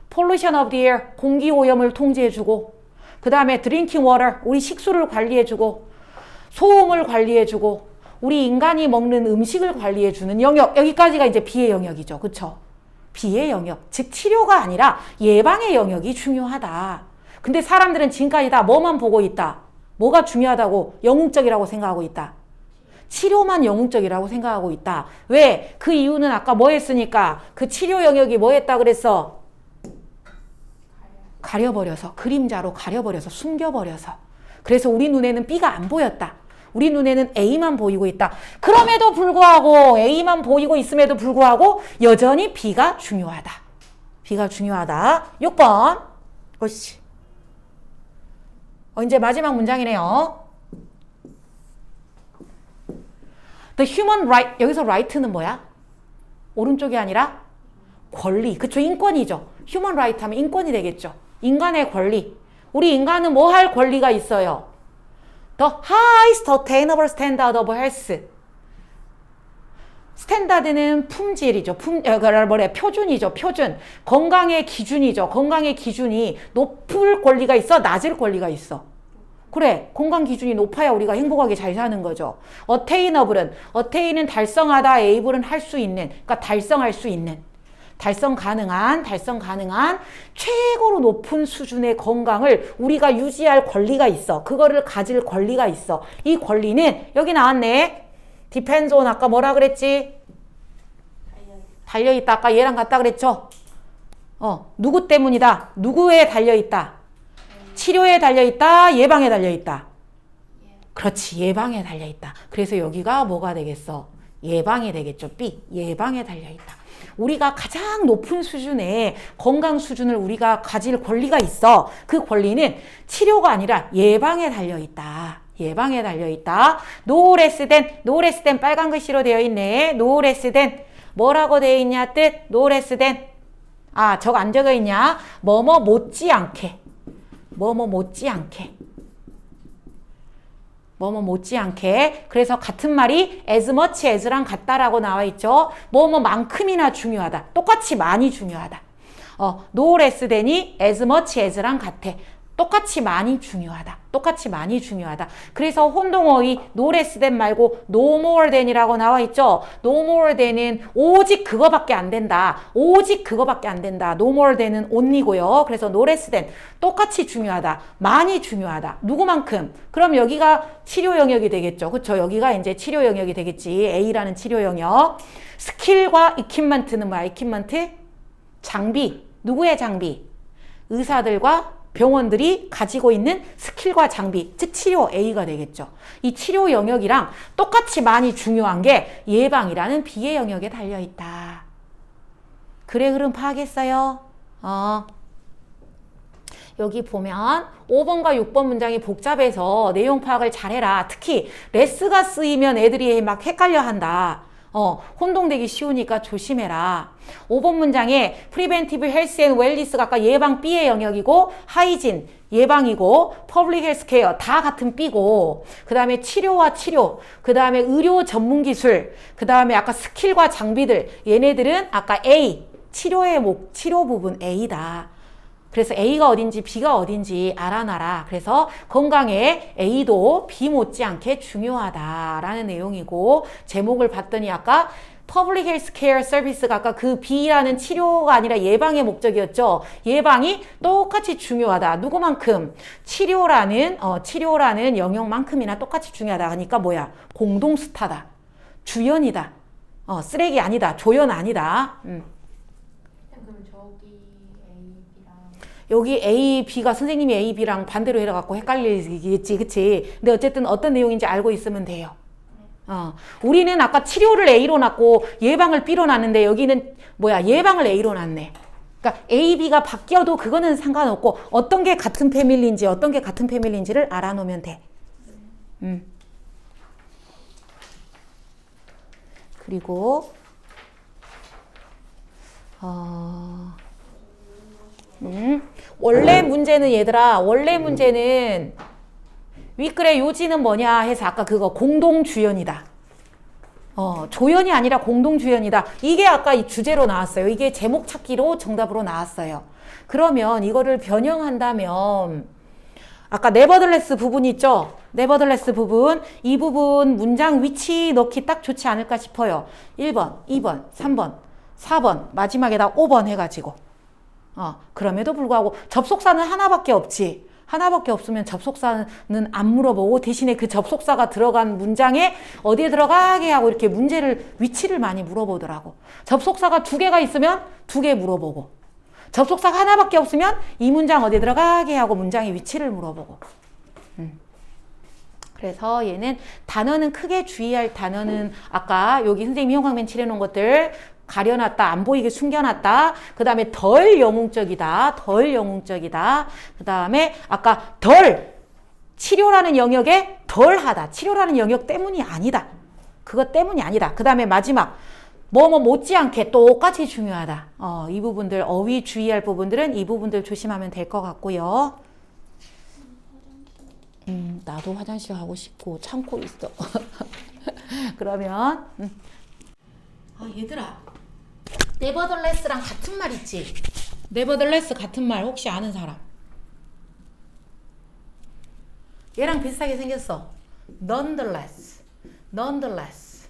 pollution of the air, 공기 오염을 통제해주고, 그 다음에 drinking water, 우리 식수를 관리해주고, 소음을 관리해주고, 우리 인간이 먹는 음식을 관리해주는 영역, 여기까지가 이제 B의 영역이죠. 그쵸? B의 영역, 즉 치료가 아니라 예방의 영역이 중요하다. 근데 사람들은 지금까지 다 뭐만 보고 있다? 뭐가 중요하다고 영웅적이라고 생각하고 있다? 치료만 영웅적이라고 생각하고 있다. 왜? 그 이유는 아까 뭐 했으니까 그 치료 영역이 뭐 했다 그랬어? 가려버려서, 그림자로 가려버려서, 숨겨버려서. 그래서 우리 눈에는 B가 안 보였다. 우리 눈에는 A만 보이고 있다. 그럼에도 불구하고 A만 보이고 있음에도 불구하고 여전히 B가 중요하다. B가 중요하다. 6번. 오씨. 이제 마지막 문장이네요. The human right. 여기서 right는 뭐야? 오른쪽이 아니라 권리. 그쵸? 인권이죠. human right 하면 인권이 되겠죠. 인간의 권리. 우리 인간은 뭐 할 권리가 있어요? The highest attainable standard of health. 스탠다드는 품질이죠. 표준이죠. 표준. 건강의 기준이죠. 건강의 기준이 높을 권리가 있어? 낮을 권리가 있어? 그래. 건강 기준이 높아야 우리가 행복하게 잘 사는 거죠. attainable은 달성하다, able은 할 수 있는, 그러니까 달성할 수 있는. 달성 가능한 최고로 높은 수준의 건강을 우리가 유지할 권리가 있어. 그거를 가질 권리가 있어. 이 권리는 여기 나왔네. depends on 아까 뭐라 그랬지? 달려있다. 아까 얘랑 같다 그랬죠? 누구 때문이다? 누구에 달려있다? 치료에 달려있다? 예방에 달려있다? 그렇지. 예방에 달려있다. 그래서 여기가 뭐가 되겠어? 예방이 되겠죠. B. 예방에 달려있다. 우리가 가장 높은 수준의 건강 수준을 우리가 가질 권리가 있어. 그 권리는 치료가 아니라 예방에 달려있다. 예방에 달려있다. No less than 빨간 글씨로 되어 있네. No less than 뭐라고 되어 있냐 뜻? No less than 저거 안 적어 있냐? 뭐뭐 못지않게 뭐뭐 못지않게 뭐뭐 못지않게. 그래서 같은 말이 as much as랑 같다라고 나와 있죠. 뭐뭐만큼이나 중요하다. 똑같이 많이 중요하다. no less than이 as much as랑 같아. 똑같이 많이 중요하다. 똑같이 많이 중요하다. 그래서 혼동어의 no less than 말고 no more than이라고 나와 있죠. no more than은 오직 그거밖에 안 된다. 오직 그거밖에 안 된다. no more than은 only고요. 그래서 no less than 똑같이 중요하다. 많이 중요하다. 누구만큼? 그럼 여기가 치료 영역이 되겠죠. 그렇죠? 여기가 이제 치료 영역이 되겠지. A라는 치료 영역. 스킬과 equipment는 뭐야? equipment? 장비. 누구의 장비? 의사들과 병원들이 가지고 있는 스킬과 장비, 즉 치료 A가 되겠죠. 이 치료 영역이랑 똑같이 많이 중요한 게 예방이라는 B의 영역에 달려있다. 그래 흐름 파악했어요? 여기 보면 5번과 6번 문장이 복잡해서 내용 파악을 잘해라. 특히 레스가 쓰이면 애들이 막 헷갈려한다. 혼동되기 쉬우니까 조심해라. 5번 문장에 Preventive Health and Wellness가 아까 예방 B의 영역이고 하이진 예방이고 Public Health Care 다 같은 B고 그 다음에 치료와 치료 그 다음에 의료 전문기술 그 다음에 아까 스킬과 장비들 얘네들은 아까 A 치료의 치료 부분 A다. 그래서 A가 어딘지 B가 어딘지 알아놔라. 그래서 건강에 A도 B 못지않게 중요하다라는 내용이고 제목을 봤더니 아까 Public Health Care Service가 아까 그 B라는 치료가 아니라 예방의 목적이었죠. 예방이 똑같이 중요하다. 누구만큼? 치료라는 영역만큼이나 똑같이 중요하다. 그러니까 뭐야? 공동 스타다. 주연이다. 쓰레기 아니다. 조연 아니다. 그럼 저 여기 A, B가 선생님이 A, B랑 반대로 해갖고 헷갈리겠지, 그치? 근데 어쨌든 어떤 내용인지 알고 있으면 돼요. 우리는 아까 치료를 A로 놨고 예방을 B로 놨는데 여기는 뭐야? 예방을 A로 놨네. 그러니까 A, B가 바뀌어도 그거는 상관없고 어떤 게 같은 패밀리인지 어떤 게 같은 패밀리인지를 알아놓으면 돼. 그리고 원래 문제는 얘들아, 원래 문제는 윗글의 요지는 뭐냐 해서 아까 그거 공동주연이다. 조연이 아니라 공동주연이다. 이게 아까 이 주제로 나왔어요. 이게 제목 찾기로 정답으로 나왔어요. 그러면 이거를 변형한다면 아까 네버들레스 부분 있죠? 네버들레스 부분. 이 부분 문장 위치 넣기 딱 좋지 않을까 싶어요. 1번, 2번, 3번, 4번, 마지막에다 5번 해가지고. 그럼에도 불구하고 접속사는 하나밖에 없지. 하나밖에 없으면 접속사는 안 물어보고 대신에 그 접속사가 들어간 문장에 어디에 들어가게 하고 이렇게 문제를, 위치를 많이 물어보더라고. 접속사가 2개가 있으면 2개 물어보고, 접속사가 하나밖에 없으면 이 문장 어디에 들어가게 하고 문장의 위치를 물어보고. 그래서 얘는 단어는 크게 주의할 단어는 아까 여기 선생님이 형광펜 칠해놓은 것들 가려놨다, 안 보이게 숨겨놨다. 그 다음에 덜 영웅적이다, 덜 영웅적이다. 그 다음에 아까 덜, 치료라는 영역에 덜하다. 치료라는 영역 때문이 아니다. 그것 때문이 아니다. 그 다음에 마지막 뭐뭐 못지않게 똑같이 중요하다. 이 부분들, 어휘 주의할 부분들은 이 부분들 조심하면 될 것 같고요. 나도 화장실 가고 싶고 참고 있어. 그러면 얘들아, 네버들레스랑 같은 말 있지? 네버들레스 같은 말 혹시 아는 사람? 얘랑 비슷하게 생겼어. nonetheless, nonetheless,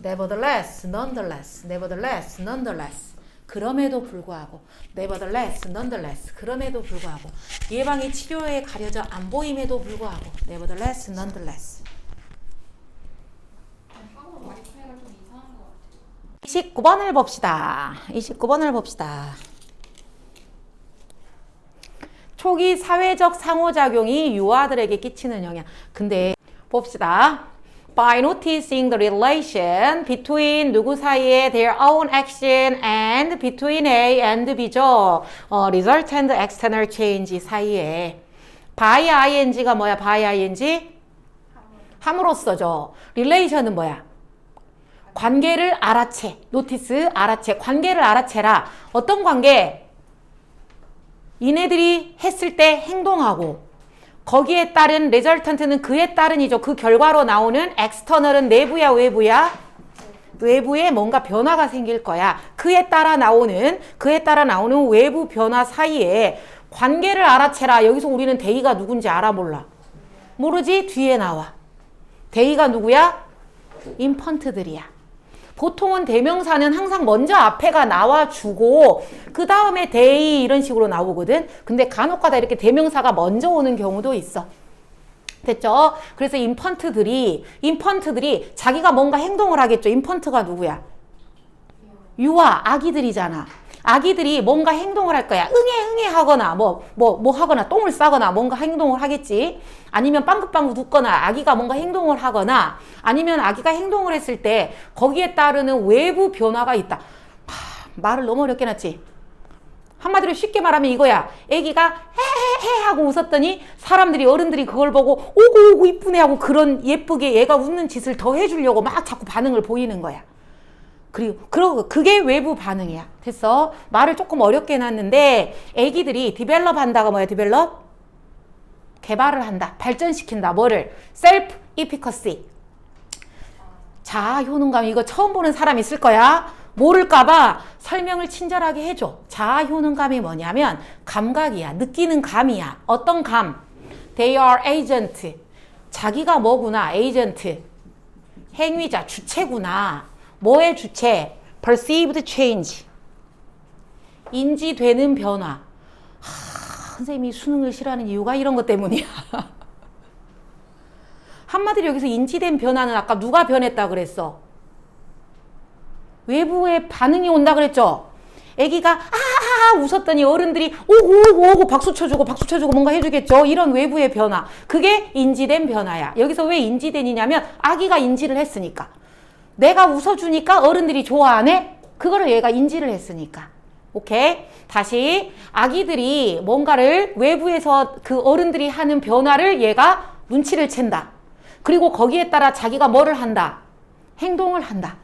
nevertheless, nonetheless, nevertheless, nonetheless. 그럼에도 불구하고, nevertheless, nonetheless. 그럼에도 불구하고, 예방이 치료에 가려져 안 보임에도 불구하고, nevertheless, nonetheless. 29번을 봅시다. 29번을 봅시다. 초기 사회적 상호작용이 유아들에게 끼치는 영향. 근데 봅시다. By noticing the relation between 누구 사이에 their own action and between A and B죠. resultant external change 사이에. by ing가 뭐야? by ing? 함으로써죠. relation은 뭐야? 관계를 알아채. 노티스 알아채. 관계를 알아채라. 어떤 관계? 이네들이 했을 때 행동하고 거기에 따른 레절턴트는 그에 따른이죠. 그 결과로 나오는 엑스터널은 내부야 외부야? 외부에 뭔가 변화가 생길 거야. 그에 따라 나오는 외부 변화 사이에 관계를 알아채라. 여기서 우리는 대의가 누군지 알아 몰라? 모르지? 뒤에 나와. 대의가 누구야? 인펀트들이야. 보통은 대명사는 항상 먼저 앞에가 나와주고 그 다음에 they 이런 식으로 나오거든. 근데 간혹가다 이렇게 대명사가 먼저 오는 경우도 있어. 됐죠? 그래서 인펀트들이 자기가 뭔가 행동을 하겠죠. 인펀트가 누구야? 유아, 아기들이잖아. 아기들이 뭔가 행동을 할 거야. 응애 하거나 뭐 하거나 똥을 싸거나 뭔가 행동을 하겠지. 아니면 빵긋빵긋 웃거나 아기가 뭔가 행동을 하거나 아니면 아기가 행동을 했을 때 거기에 따르는 외부 변화가 있다. 말을 너무 어렵게 해놨지. 한마디로 쉽게 말하면 이거야. 애기가 헤헤헤 하고 웃었더니 사람들이 어른들이 그걸 보고 오고 이쁘네 하고 그런 예쁘게 얘가 웃는 짓을 더 해주려고 막 자꾸 반응을 보이는 거야. 그리고 그게 외부 반응이야. 됐어? 말을 조금 어렵게 해놨는데 애기들이 디벨롭 한다가 뭐야? 디벨롭? 개발을 한다. 발전시킨다. 뭐를? 셀프 이피커시. 자아 효능감. 이거 처음 보는 사람 있을 거야. 모를까봐 설명을 친절하게 해줘. 자아 효능감이 뭐냐면 감각이야. 느끼는 감이야. 어떤 감? They are agent. 자기가 뭐구나. agent. 행위자, 주체구나. 뭐의 주체? perceived change. 인지되는 변화. 선생님이 수능을 싫어하는 이유가 이런 것 때문이야. 한마디로 여기서 인지된 변화는 아까 누가 변했다 그랬어? 외부의 반응이 온다 그랬죠? 애기가 아하하 웃었더니 어른들이 오고 박수 쳐주고 뭔가 해주겠죠. 이런 외부의 변화. 그게 인지된 변화야. 여기서 왜 인지된이냐면 아기가 인지를 했으니까. 내가 웃어주니까 어른들이 좋아하네? 그거를 얘가 인지를 했으니까. 오케이? 다시 아기들이 뭔가를 외부에서 그 어른들이 하는 변화를 얘가 눈치를 챈다. 그리고 거기에 따라 자기가 뭐를 한다? 행동을 한다.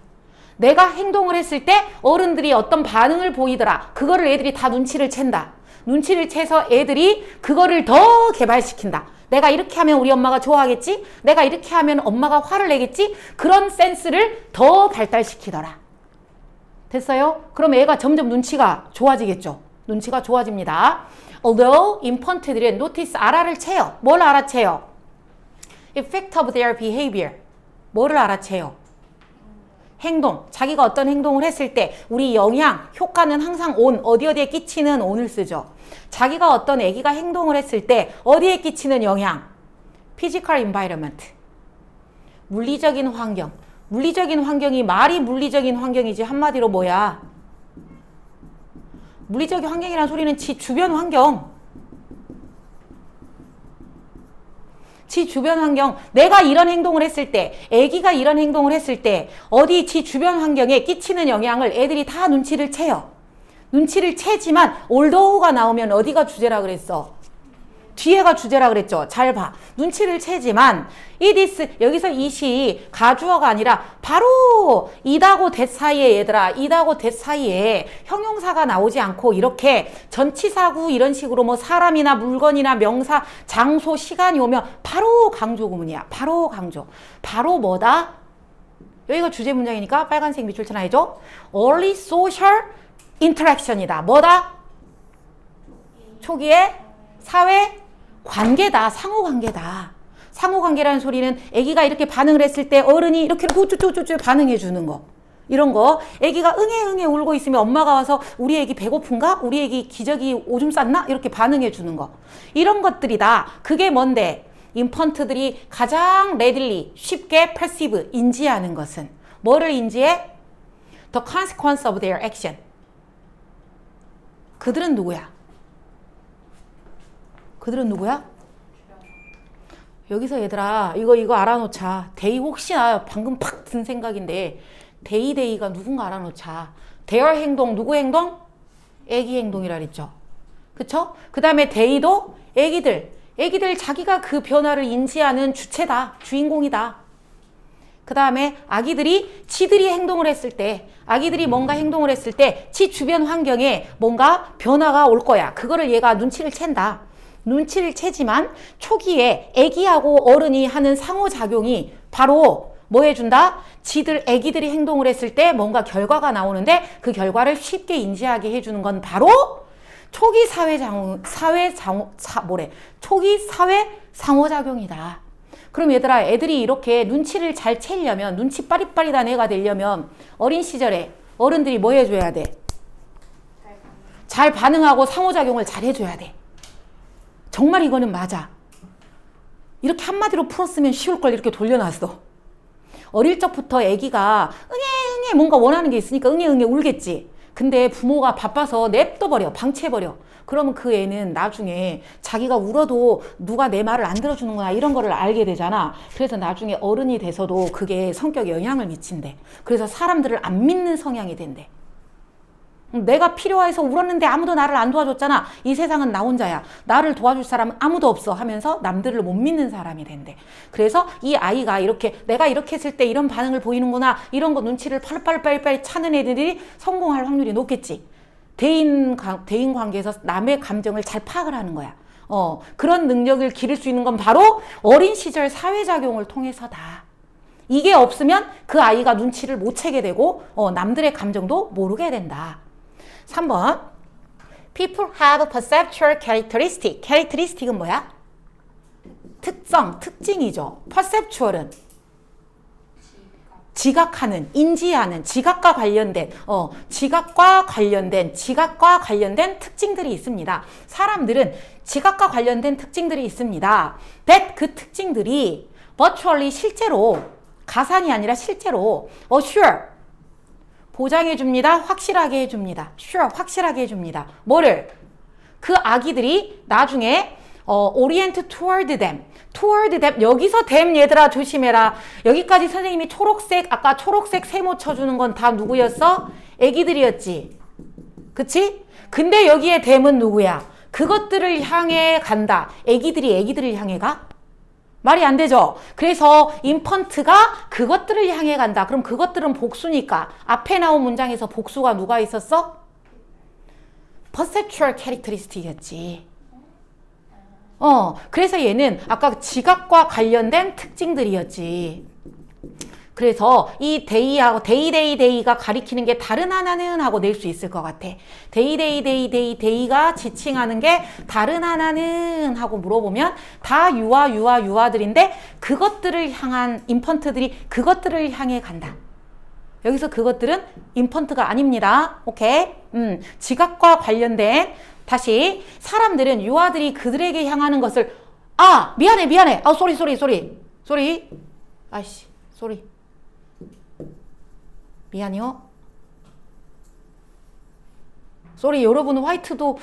내가 행동을 했을 때 어른들이 어떤 반응을 보이더라. 그거를 애들이 다 눈치를 챈다. 눈치를 채서 애들이 그거를 더 개발시킨다. 내가 이렇게 하면 우리 엄마가 좋아하겠지? 내가 이렇게 하면 엄마가 화를 내겠지? 그런 센스를 더 발달시키더라. 됐어요? 그럼 애가 점점 눈치가 좋아지겠죠? 눈치가 좋아집니다. Although infant들은 notice 알아를 채요. 뭘 알아채요? Effect of their behavior. 뭐를 알아채요? 행동. 자기가 어떤 행동을 했을 때 우리 영향, 효과는 항상 on, 어디에 끼치는 on을 쓰죠. 자기가 어떤 애기가 행동을 했을 때 어디에 끼치는 영향? Physical environment. 물리적인 환경. 물리적인 환경이 말이 물리적인 환경이지 한마디로 뭐야? 물리적인 환경이라는 소리는 지 주변 환경. 지 주변 환경. 내가 이런 행동을 했을 때, 애기가 이런 행동을 했을 때 어디 지 주변 환경에 끼치는 영향을 애들이 다 눈치를 채요. 눈치를 채지만 although가 나오면 어디가 주제라 그랬어? 뒤에가 주제라 그랬죠. 잘 봐. 눈치를 채지만 it is, 여기서 it이 가주어가 아니라 바로 it하고 that 사이에 얘들아, it하고 that 사이에 형용사가 나오지 않고 이렇게 전치사구 이런 식으로 뭐 사람이나 물건이나 명사, 장소, 시간이 오면 바로 강조 구문이야. 바로 강조. 바로 뭐다? 여기가 주제 문장이니까 빨간색 밑줄 쳐놔야죠. Early social interaction이다. 뭐다? 초기에 사회 관계다. 상호관계다. 상호관계라는 소리는 아기가 이렇게 반응을 했을 때 어른이 이렇게 우쭈쭈쭈쭈 반응해 주는 거. 이런 거. 아기가 응애 울고 있으면 엄마가 와서 우리 아기 배고픈가? 우리 아기 기저귀 오줌 쌌나? 이렇게 반응해 주는 거. 이런 것들이다. 그게 뭔데? 인펀트들이 가장 readily, 쉽게 perceive, 인지하는 것은 뭐를 인지해? The consequence of their action. 그들은 누구야? 그들은 누구야? 여기서 얘들아 이거 알아놓자. 데이 혹시나 방금 팍 든 생각인데 데이가 누군가 알아놓자. their 행동 누구 행동? 애기 행동이라 그랬죠. 그쵸? 그 다음에 데이도 애기들 자기가 그 변화를 인지하는 주체다. 주인공이다. 그 다음에 아기들이 지들이 행동을 했을 때 아기들이 뭔가 행동을 했을 때 지 주변 환경에 뭔가 변화가 올 거야. 그거를 얘가 눈치를 챈다. 눈치를 채지만 초기에 애기하고 어른이 하는 상호작용이 바로 뭐 해준다? 애기들이 행동을 했을 때 뭔가 결과가 나오는데 그 결과를 쉽게 인지하게 해주는 건 바로 초기 초기 사회 상호작용이다. 그럼 얘들아, 애들이 이렇게 눈치를 잘 채려면, 눈치 빠릿빠릿한 애가 되려면 어린 시절에 어른들이 뭐 해줘야 돼? 잘 반응하고 상호작용을 잘 해줘야 돼. 정말 이거는 맞아. 이렇게 한마디로 풀었으면 쉬울 걸 이렇게 돌려놨어. 어릴 적부터 애기가 응애 뭔가 원하는 게 있으니까 응애 울겠지. 근데 부모가 바빠서 냅둬버려, 방치해버려. 그러면 그 애는 나중에 자기가 울어도 누가 내 말을 안 들어주는구나 이런 거를 알게 되잖아. 그래서 나중에 어른이 돼서도 그게 성격에 영향을 미친대. 그래서 사람들을 안 믿는 성향이 된대. 내가 필요해서 울었는데 아무도 나를 안 도와줬잖아. 이 세상은 나 혼자야. 나를 도와줄 사람은 아무도 없어 하면서 남들을 못 믿는 사람이 된대. 그래서 이 아이가 이렇게 내가 이렇게 했을 때 이런 반응을 보이는구나 이런 거 눈치를 빨리 차는 애들이 성공할 확률이 높겠지. 대인 관계에서 남의 감정을 잘 파악을 하는 거야. 그런 능력을 기를 수 있는 건 바로 어린 시절 사회작용을 통해서다. 이게 없으면 그 아이가 눈치를 못 채게 되고 남들의 감정도 모르게 된다. 3번 People have perceptual characteristic. characteristic은 뭐야? 특징이죠. perceptual은 지각하는, 인지하는, 지각과 관련된 특징들이 있습니다. 사람들은 지각과 관련된 특징들이 있습니다. that 그 특징들이 virtually 실제로, 가상이 아니라 실제로 assure 보장해 줍니다. 확실하게 해줍니다. sure, 확실하게 해줍니다. 뭐를? 그 아기들이 나중에 orient toward them. toward them. 여기서 them 얘들아 조심해라. 여기까지 선생님이 초록색, 아까 초록색 세모 쳐주는 건 다 누구였어? 애기들이었지. 그치? 근데 여기에 them은 누구야? 그것들을 향해 간다. 애기들을 향해 가? 말이 안 되죠? 그래서 인펀트가 그것들을 향해 간다. 그럼 그것들은 복수니까 앞에 나온 문장에서 복수가 누가 있었어? perceptual characteristic이었지. 그래서 얘는 아까 지각과 관련된 특징들이었지. 그래서 이 데이하고 데이가 가리키는 게 다른 하나는 하고 낼 수 있을 것 같아. 데이가 지칭하는 게 다른 하나는 하고 물어보면 다 유아들인데 그것들을 향한 인펀트들이 그것들을 향해 간다. 여기서 그것들은 인펀트가 아닙니다. 오케이? 지각과 관련된 다시 사람들은 유아들이 그들에게 향하는 것을 미안해. 쏘리. 아이씨, 쏘리. 미안해요. 쏘리. 여러분 화이트도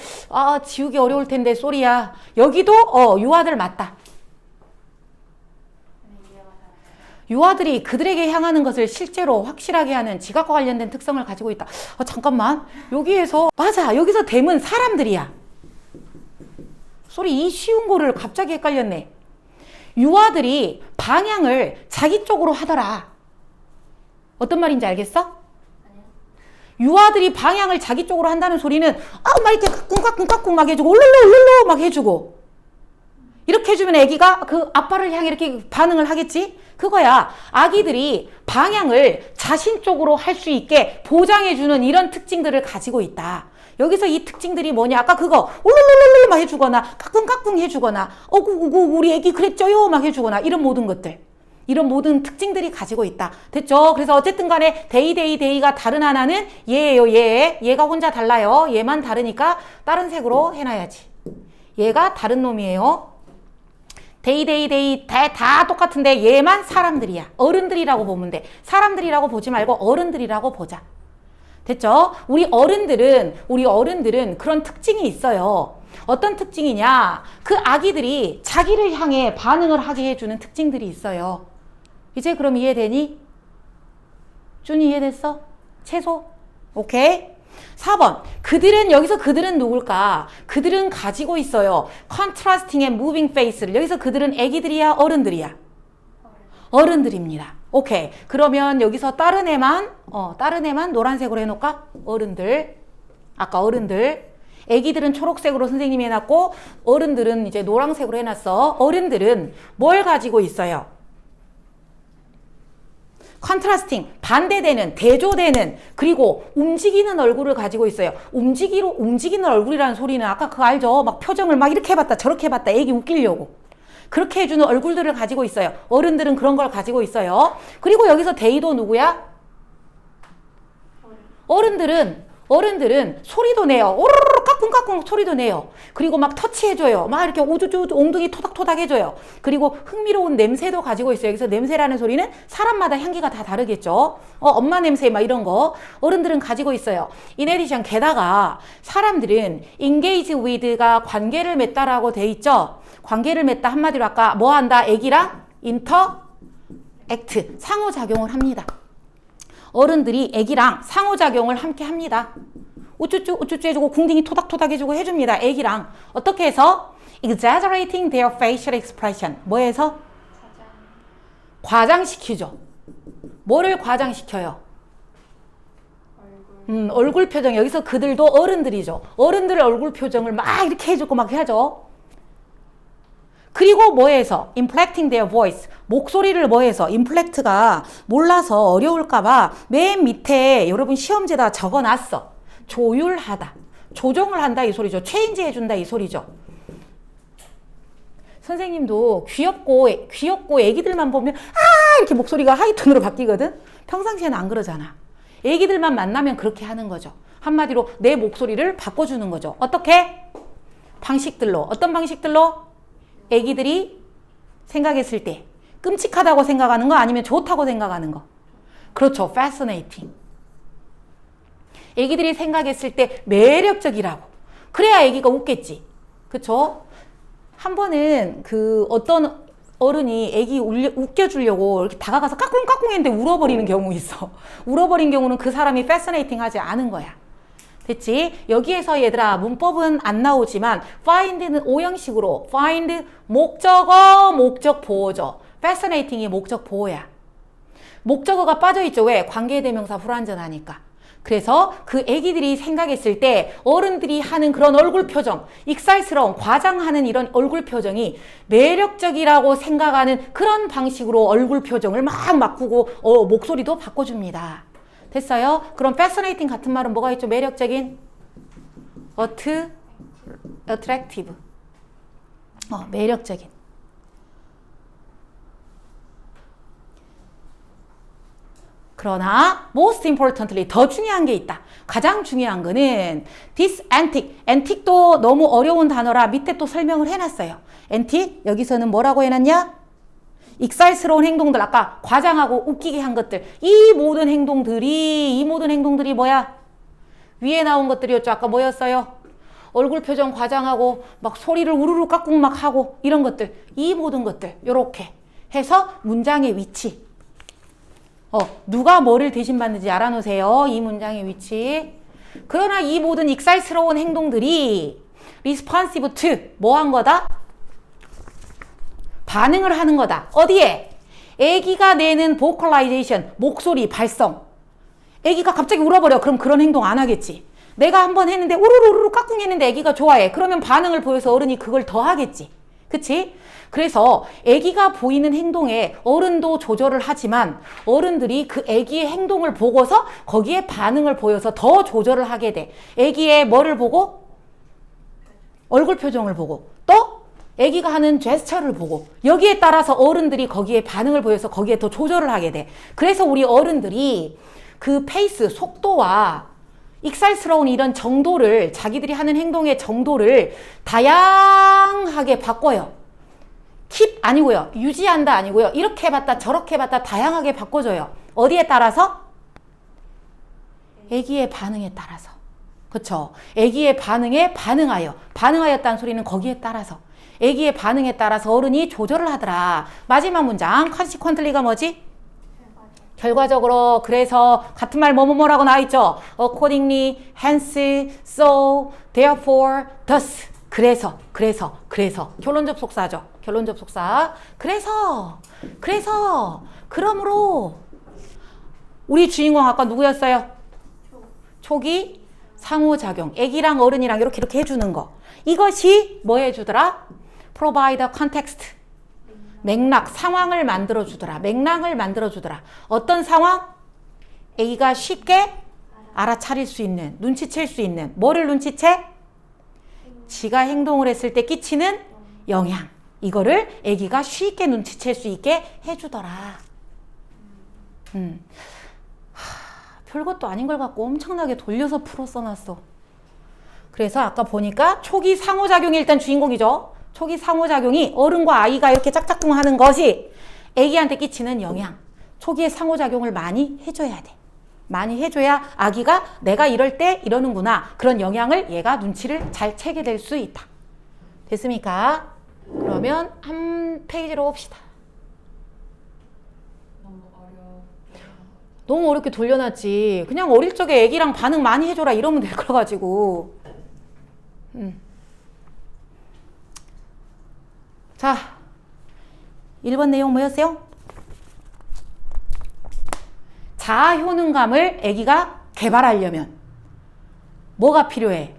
지우기 어려울 텐데 쏘리야. 여기도 유아들 맞다. 유아들이 그들에게 향하는 것을 실제로 확실하게 하는 지각과 관련된 특성을 가지고 있다. 잠깐만. 여기에서 맞아. 여기서 댐은 사람들이야. 쏘리. 이 쉬운 거를 갑자기 헷갈렸네. 유아들이 방향을 자기 쪽으로 하더라. 어떤 말인지 알겠어? 유아들이 방향을 자기 쪽으로 한다는 소리는 막 이렇게 꿍깍꿍깍꿍 막 해주고 울룰루 막 해주고 이렇게 해주면 애기가 그 아빠를 향해 이렇게 반응을 하겠지? 그거야. 아기들이 방향을 자신 쪽으로 할 수 있게 보장해주는 이런 특징들을 가지고 있다. 여기서 이 특징들이 뭐냐? 아까 그거 울룰룰루 막 해주거나 까꿍까꿍 해주거나 우리 애기 그랬죠요 막 해주거나 이런 모든 것들. 이런 모든 특징들이 가지고 있다. 됐죠? 그래서 어쨌든 간에 데이가 다른 하나는 얘예요. 얘가 혼자 달라요. 얘만 다르니까 다른 색으로 해놔야지. 얘가 다른 놈이에요. 데이 다 똑같은데 얘만 사람들이야. 어른들이라고 보면 돼. 사람들이라고 보지 말고 어른들이라고 보자. 됐죠? 우리 어른들은 그런 특징이 있어요. 어떤 특징이냐? 그 아기들이 자기를 향해 반응을 하게 해주는 특징들이 있어요. 이제 그럼 이해되니? 준이 이해됐어? 채소? 오케이? 4번. 여기서 그들은 누굴까? 그들은 가지고 있어요. contrasting and moving face를. 여기서 그들은 애기들이야? 어른들이야? 어른들입니다. 오케이. 그러면 여기서 다른 애만 노란색으로 해놓을까? 어른들. 아까 어른들. 애기들은 초록색으로 선생님이 해놨고 어른들은 이제 노란색으로 해놨어. 어른들은 뭘 가지고 있어요? 컨트라스팅, 반대되는, 대조되는, 그리고 움직이는 얼굴을 가지고 있어요. 움직이는 얼굴이라는 소리는 아까 그거 알죠? 막 표정을 막 이렇게 해봤다 저렇게 해봤다 애기 웃기려고. 그렇게 해주는 얼굴들을 가지고 있어요. 어른들은 그런 걸 가지고 있어요. 그리고 여기서 데이도 누구야? 어른들은 소리도 내요. 오르르 까꿍까꿍 소리도 내요. 그리고 막 터치해줘요. 막 이렇게 오주주 엉덩이 토닥토닥 해줘요. 그리고 흥미로운 냄새도 가지고 있어요. 여기서 냄새라는 소리는 사람마다 향기가 다 다르겠죠. 엄마 냄새 막 이런 거 어른들은 가지고 있어요. In addition, 게다가 사람들은 engage with가 관계를 맺다라고 돼 있죠. 관계를 맺다 한마디로 아까 뭐 한다? 애기랑 interact, 상호작용을 합니다. 어른들이 애기랑 상호작용을 함께 합니다. 우쭈쭈 해주고 궁둥이 토닥토닥 해주고 해줍니다. 애기랑. 어떻게 해서? exaggerating their facial expression. 뭐 해서? 과장시키죠. 뭐를 과장시켜요? 얼굴 표정. 여기서 그들도 어른들이죠. 어른들의 얼굴 표정을 막 이렇게 해주고 막 하죠. 그리고 뭐해서? inflecting their voice. 목소리를 뭐해서? inflect가 몰라서 어려울까봐 맨 밑에 여러분 시험지에다 적어놨어. 조율하다. 조정을 한다 이 소리죠. 체인지 해준다 이 소리죠. 선생님도 귀엽고 애기들만 보면 이렇게 목소리가 하이톤으로 바뀌거든. 평상시에는 안 그러잖아. 애기들만 만나면 그렇게 하는 거죠. 한마디로 내 목소리를 바꿔주는 거죠. 어떻게? 방식들로. 어떤 방식들로? 애기들이 생각했을 때 끔찍하다고 생각하는 거 아니면 좋다고 생각하는 거. 그렇죠. fascinating. 애기들이 생각했을 때 매력적이라고. 그래야 애기가 웃겠지. 그쵸? 한 번은 그 어떤 어른이 애기 웃겨주려고 이렇게 다가가서 까꿍까꿍 했는데 울어버리는 경우 있어. 울어버린 경우는 그 사람이 fascinating 하지 않은 거야. 됐지? 여기에서 얘들아 문법은 안 나오지만 find는 오형식으로 find 목적어, 목적 보어죠. fascinating이 목적 보어야. 목적어가 빠져있죠. 왜? 관계대명사 불완전하니까. 그래서 그 애기들이 생각했을 때 어른들이 하는 그런 얼굴 표정, 익살스러운 과장하는 이런 얼굴 표정이 매력적이라고 생각하는 그런 방식으로 얼굴 표정을 막 바꾸고 목소리도 바꿔줍니다. 됐어요? 그럼 fascinating 같은 말은 뭐가 있죠? 매력적인? attractive. 매력적인. 그러나 most importantly 더 중요한 게 있다. 가장 중요한 거는 this antic. antic도 너무 어려운 단어라 밑에 또 설명을 해놨어요. antic 여기서는 뭐라고 해놨냐? 익살스러운 행동들, 아까 과장하고 웃기게 한 것들, 이 모든 행동들이 뭐야? 위에 나온 것들이었죠. 아까 뭐였어요? 얼굴 표정 과장하고 막 소리를 우르르 깍꿍 막 하고 이런 것들, 이 모든 것들 요렇게 해서 문장의 위치. 누가 뭐를 대신받는지 알아놓으세요. 이 문장의 위치. 그러나 이 모든 익살스러운 행동들이 responsive to 뭐 한 거다? 반응을 하는 거다. 어디에? 애기가 내는 vocalization, 목소리, 발성. 애기가 갑자기 울어버려. 그럼 그런 행동 안 하겠지. 내가 한번 했는데 우르르르 깍꿍 했는데 애기가 좋아해. 그러면 반응을 보여서 어른이 그걸 더 하겠지. 그치? 그래서 애기가 보이는 행동에 어른도 조절을 하지만 어른들이 그 애기의 행동을 보고서 거기에 반응을 보여서 더 조절을 하게 돼. 애기의 뭐를 보고? 얼굴 표정을 보고 또 애기가 하는 제스처를 보고 여기에 따라서 어른들이 거기에 반응을 보여서 거기에 더 조절을 하게 돼. 그래서 우리 어른들이 그 페이스, 속도와 익살스러운 이런 정도를 자기들이 하는 행동의 정도를 다양하게 바꿔요. keep 아니고요. 유지한다 아니고요. 이렇게 해봤다 저렇게 해봤다 다양하게 바꿔줘요. 어디에 따라서? 애기의 반응에 따라서. 그쵸? 애기의 반응에 반응하였다는 소리는 거기에 따라서. 애기의 반응에 따라서 어른이 조절을 하더라. 마지막 문장 consequently가 뭐지? 결과적으로. 그래서 같은 말 뭐뭐뭐라고 나와있죠. accordingly, hence, so, therefore, thus. 그래서 결론 접속사죠. 결론 접속사. 그래서 그러므로 우리 주인공 아까 누구였어요? 초기 상호작용. 애기랑 어른이랑 이렇게 해주는 거. 이것이 뭐 해주더라? provide a context. 맥락, 상황을 만들어주더라. 맥락을 만들어주더라. 어떤 상황? 애기가 쉽게 알아차릴 수 있는, 눈치챌 수 있는. 뭐를 눈치채? 지가 행동을 했을 때 끼치는 영향. 이거를 애기가 쉽게 눈치챌 수 있게 해주더라. 별것도 아닌 걸 갖고 엄청나게 돌려서 풀어 써놨어. 그래서 아까 보니까 초기 상호작용이 일단 주인공이죠. 초기 상호작용이 어른과 아이가 이렇게 짝짝꿍 하는 것이 애기한테 끼치는 영향. 초기에 상호작용을 많이 해줘야 돼. 많이 해줘야 아기가 내가 이럴 때 이러는구나. 그런 영향을 얘가 눈치를 잘 채게 될 수 있다. 됐습니까? 그러면 한 페이지로 봅시다. 너무 어렵게 돌려놨지. 그냥 어릴 적에 애기랑 반응 많이 해줘라 이러면 될 거 가지고. 자, 1번 내용 뭐였어요? 자아 효능감을 아기가 개발하려면 뭐가 필요해?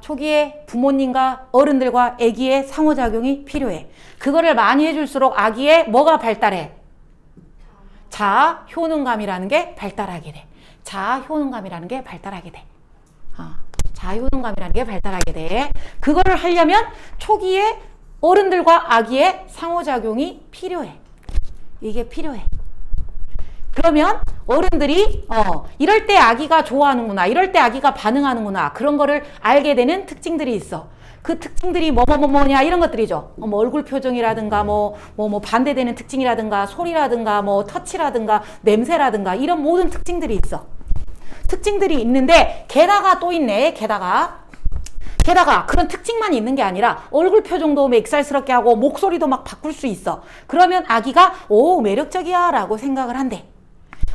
초기에 부모님과 어른들과 아기의 상호작용이 필요해. 그거를 많이 해줄수록 아기의 뭐가 발달해? 자아 효능감이라는 게 발달하게 돼. 자아 효능감이라는 게 발달하게 돼. 자아 효능감이라는 게 발달하게 돼. 그거를 하려면 초기에 어른들과 아기의 상호작용이 필요해. 이게 필요해. 그러면 어른들이 이럴 때 아기가 좋아하는구나, 이럴 때 아기가 반응하는구나, 그런 거를 알게 되는 특징들이 있어. 그 특징들이 뭐냐 이런 것들이죠. 뭐 얼굴 표정이라든가 뭐 반대되는 특징이라든가 소리라든가 뭐 터치라든가 냄새라든가 이런 모든 특징들이 있어. 특징들이 있는데 게다가 또 있네. 게다가 그런 특징만 있는 게 아니라 얼굴 표정도 멱살스럽게 하고 목소리도 막 바꿀 수 있어. 그러면 아기가 오 매력적이야 라고 생각을 한대.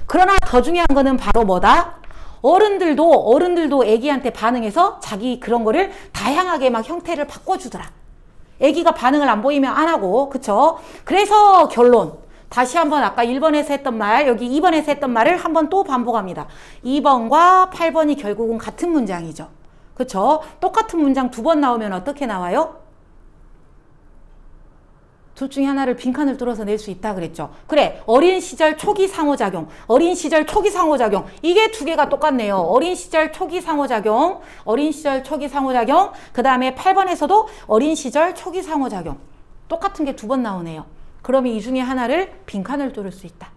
그러나 더 중요한 거는 바로 뭐다? 어른들도 애기한테 반응해서 자기 그런 거를 다양하게 막 형태를 바꿔주더라. 애기가 반응을 안 보이면 안 하고, 그쵸? 그래서 결론. 다시 한번 아까 1번에서 했던 말, 여기 2번에서 했던 말을 한번 또 반복합니다. 2번과 8번이 결국은 같은 문장이죠. 그쵸? 똑같은 문장 두 번 나오면 어떻게 나와요? 둘 중에 하나를 빈칸을 뚫어서 낼 수 있다 그랬죠. 그래, 어린 시절 초기 상호작용, 어린 시절 초기 상호작용, 이게 두 개가 똑같네요. 어린 시절 초기 상호작용, 어린 시절 초기 상호작용, 그 다음에 8번에서도 어린 시절 초기 상호작용. 똑같은 게 두 번 나오네요. 그러면 이 중에 하나를 빈칸을 뚫을 수 있다.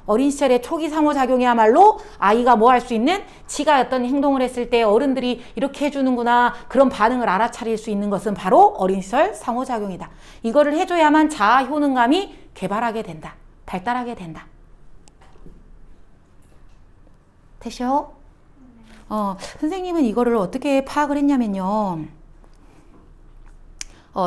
어린 시절의 초기 상호작용이야말로 아이가 뭐 할 수 있는, 지가 어떤 행동을 했을 때 어른들이 이렇게 해주는구나, 그런 반응을 알아차릴 수 있는 것은 바로 어린 시절 상호작용이다. 이거를 해줘야만 자아 효능감이 개발하게 된다. 발달하게 된다. 됐죠? 선생님은 이거를 어떻게 파악을 했냐면요.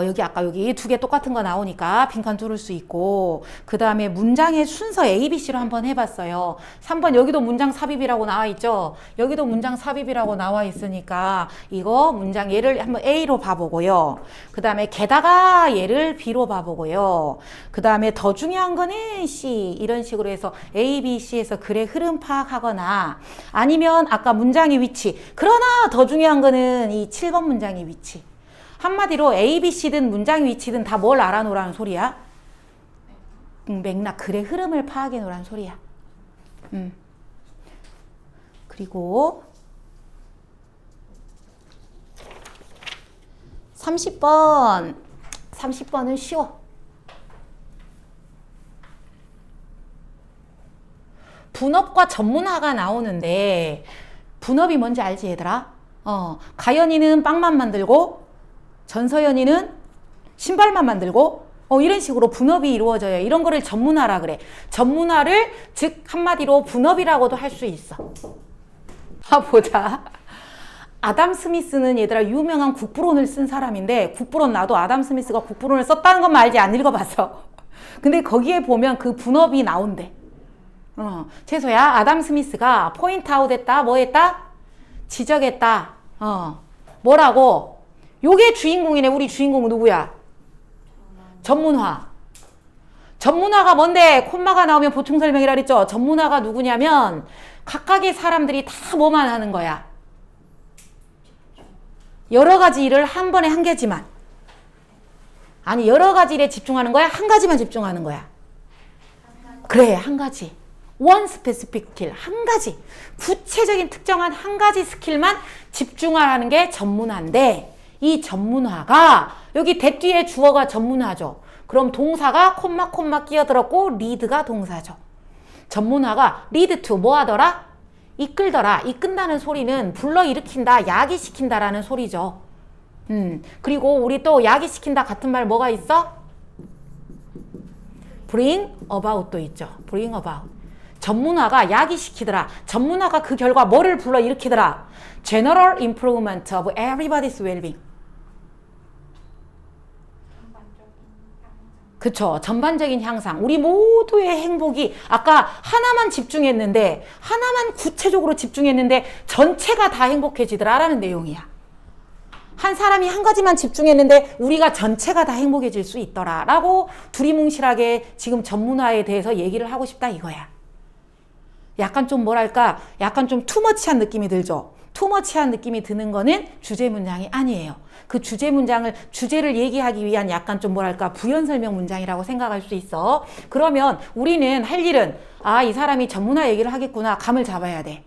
여기 아까 여기 두 개 똑같은 거 나오니까 빈칸 뚫을 수 있고, 그 다음에 문장의 순서 ABC로 한번 해봤어요. 3번 여기도 문장 삽입이라고 나와 있죠. 여기도 문장 삽입이라고 나와 있으니까 이거 문장 얘를 한번 A로 봐보고요. 그 다음에 게다가 얘를 B로 봐보고요. 그 다음에 더 중요한 거는 C, 이런 식으로 해서 A, B, C에서 글의 흐름 파악하거나, 아니면 아까 문장의 위치, 그러나 더 중요한 거는 이 7번 문장의 위치. 한마디로 A, B, C든 문장 위치든 다 뭘 알아놓으라는 소리야? 맥락, 글의 흐름을 파악해 놓으라는 소리야. 그리고 30번은 쉬워. 분업과 전문화가 나오는데, 분업이 뭔지 알지 얘들아? 가연이는 빵만 만들고 전서연이는 신발만 만들고 이런 식으로 분업이 이루어져요. 이런 거를 전문화라 그래. 전문화를 즉 한마디로 분업이라고도 할 수 있어. 보자. 아담 스미스는 얘들아 유명한 국부론을 쓴 사람인데, 국부론 나도 아담 스미스가 국부론을 썼다는 것만 알지 안 읽어봤어. 근데 거기에 보면 그 분업이 나온대. 채소야, 아담 스미스가 포인트 아웃 했다, 뭐 했다? 지적했다. 뭐라고? 요게 주인공이네. 우리 주인공은 누구야? 전문화. 전문화가 뭔데? 콤마가 나오면 보충 설명이라 그랬죠. 전문화가 누구냐면 각각의 사람들이 다 뭐만 하는 거야? 여러 가지 일을 한 번에 한 개지만, 아니 여러 가지 일에 집중하는 거야? 한 가지만 집중하는 거야? 그래, 한 가지. one specific skill, 한 가지. 구체적인 특정한 한 가지 스킬만 집중하라는 게 전문화인데, 이 전문화가 여기 that 뒤에 주어가 전문화죠. 그럼 동사가 콤마 끼어들었고 리드가 동사죠. 전문화가 lead to 뭐 하더라? 이끌더라. 이끈다는 소리는 불러일으킨다, 야기시킨다라는 소리죠. 그리고 우리 또 야기시킨다 같은 말 뭐가 있어? bring about도 있죠. bring about. 전문화가 야기시키더라. 전문화가 그 결과 뭐를 불러일으키더라? General improvement of everybody's well-being. 그쵸. 전반적인 향상. 우리 모두의 행복이, 아까 하나만 집중했는데, 하나만 구체적으로 집중했는데 전체가 다 행복해지더라라는 내용이야. 한 사람이 한 가지만 집중했는데 우리가 전체가 다 행복해질 수 있더라라고 두리뭉실하게 지금 전문화에 대해서 얘기를 하고 싶다 이거야. 약간 좀 뭐랄까, 약간 좀 투머치한 느낌이 들죠. 투머치한 느낌이 드는 거는 주제 문장이 아니에요. 그 주제 문장을, 주제를 얘기하기 위한 약간 좀 뭐랄까 부연 설명 문장이라고 생각할 수 있어. 그러면 우리는 할 일은, 이 사람이 전문화 얘기를 하겠구나, 감을 잡아야 돼.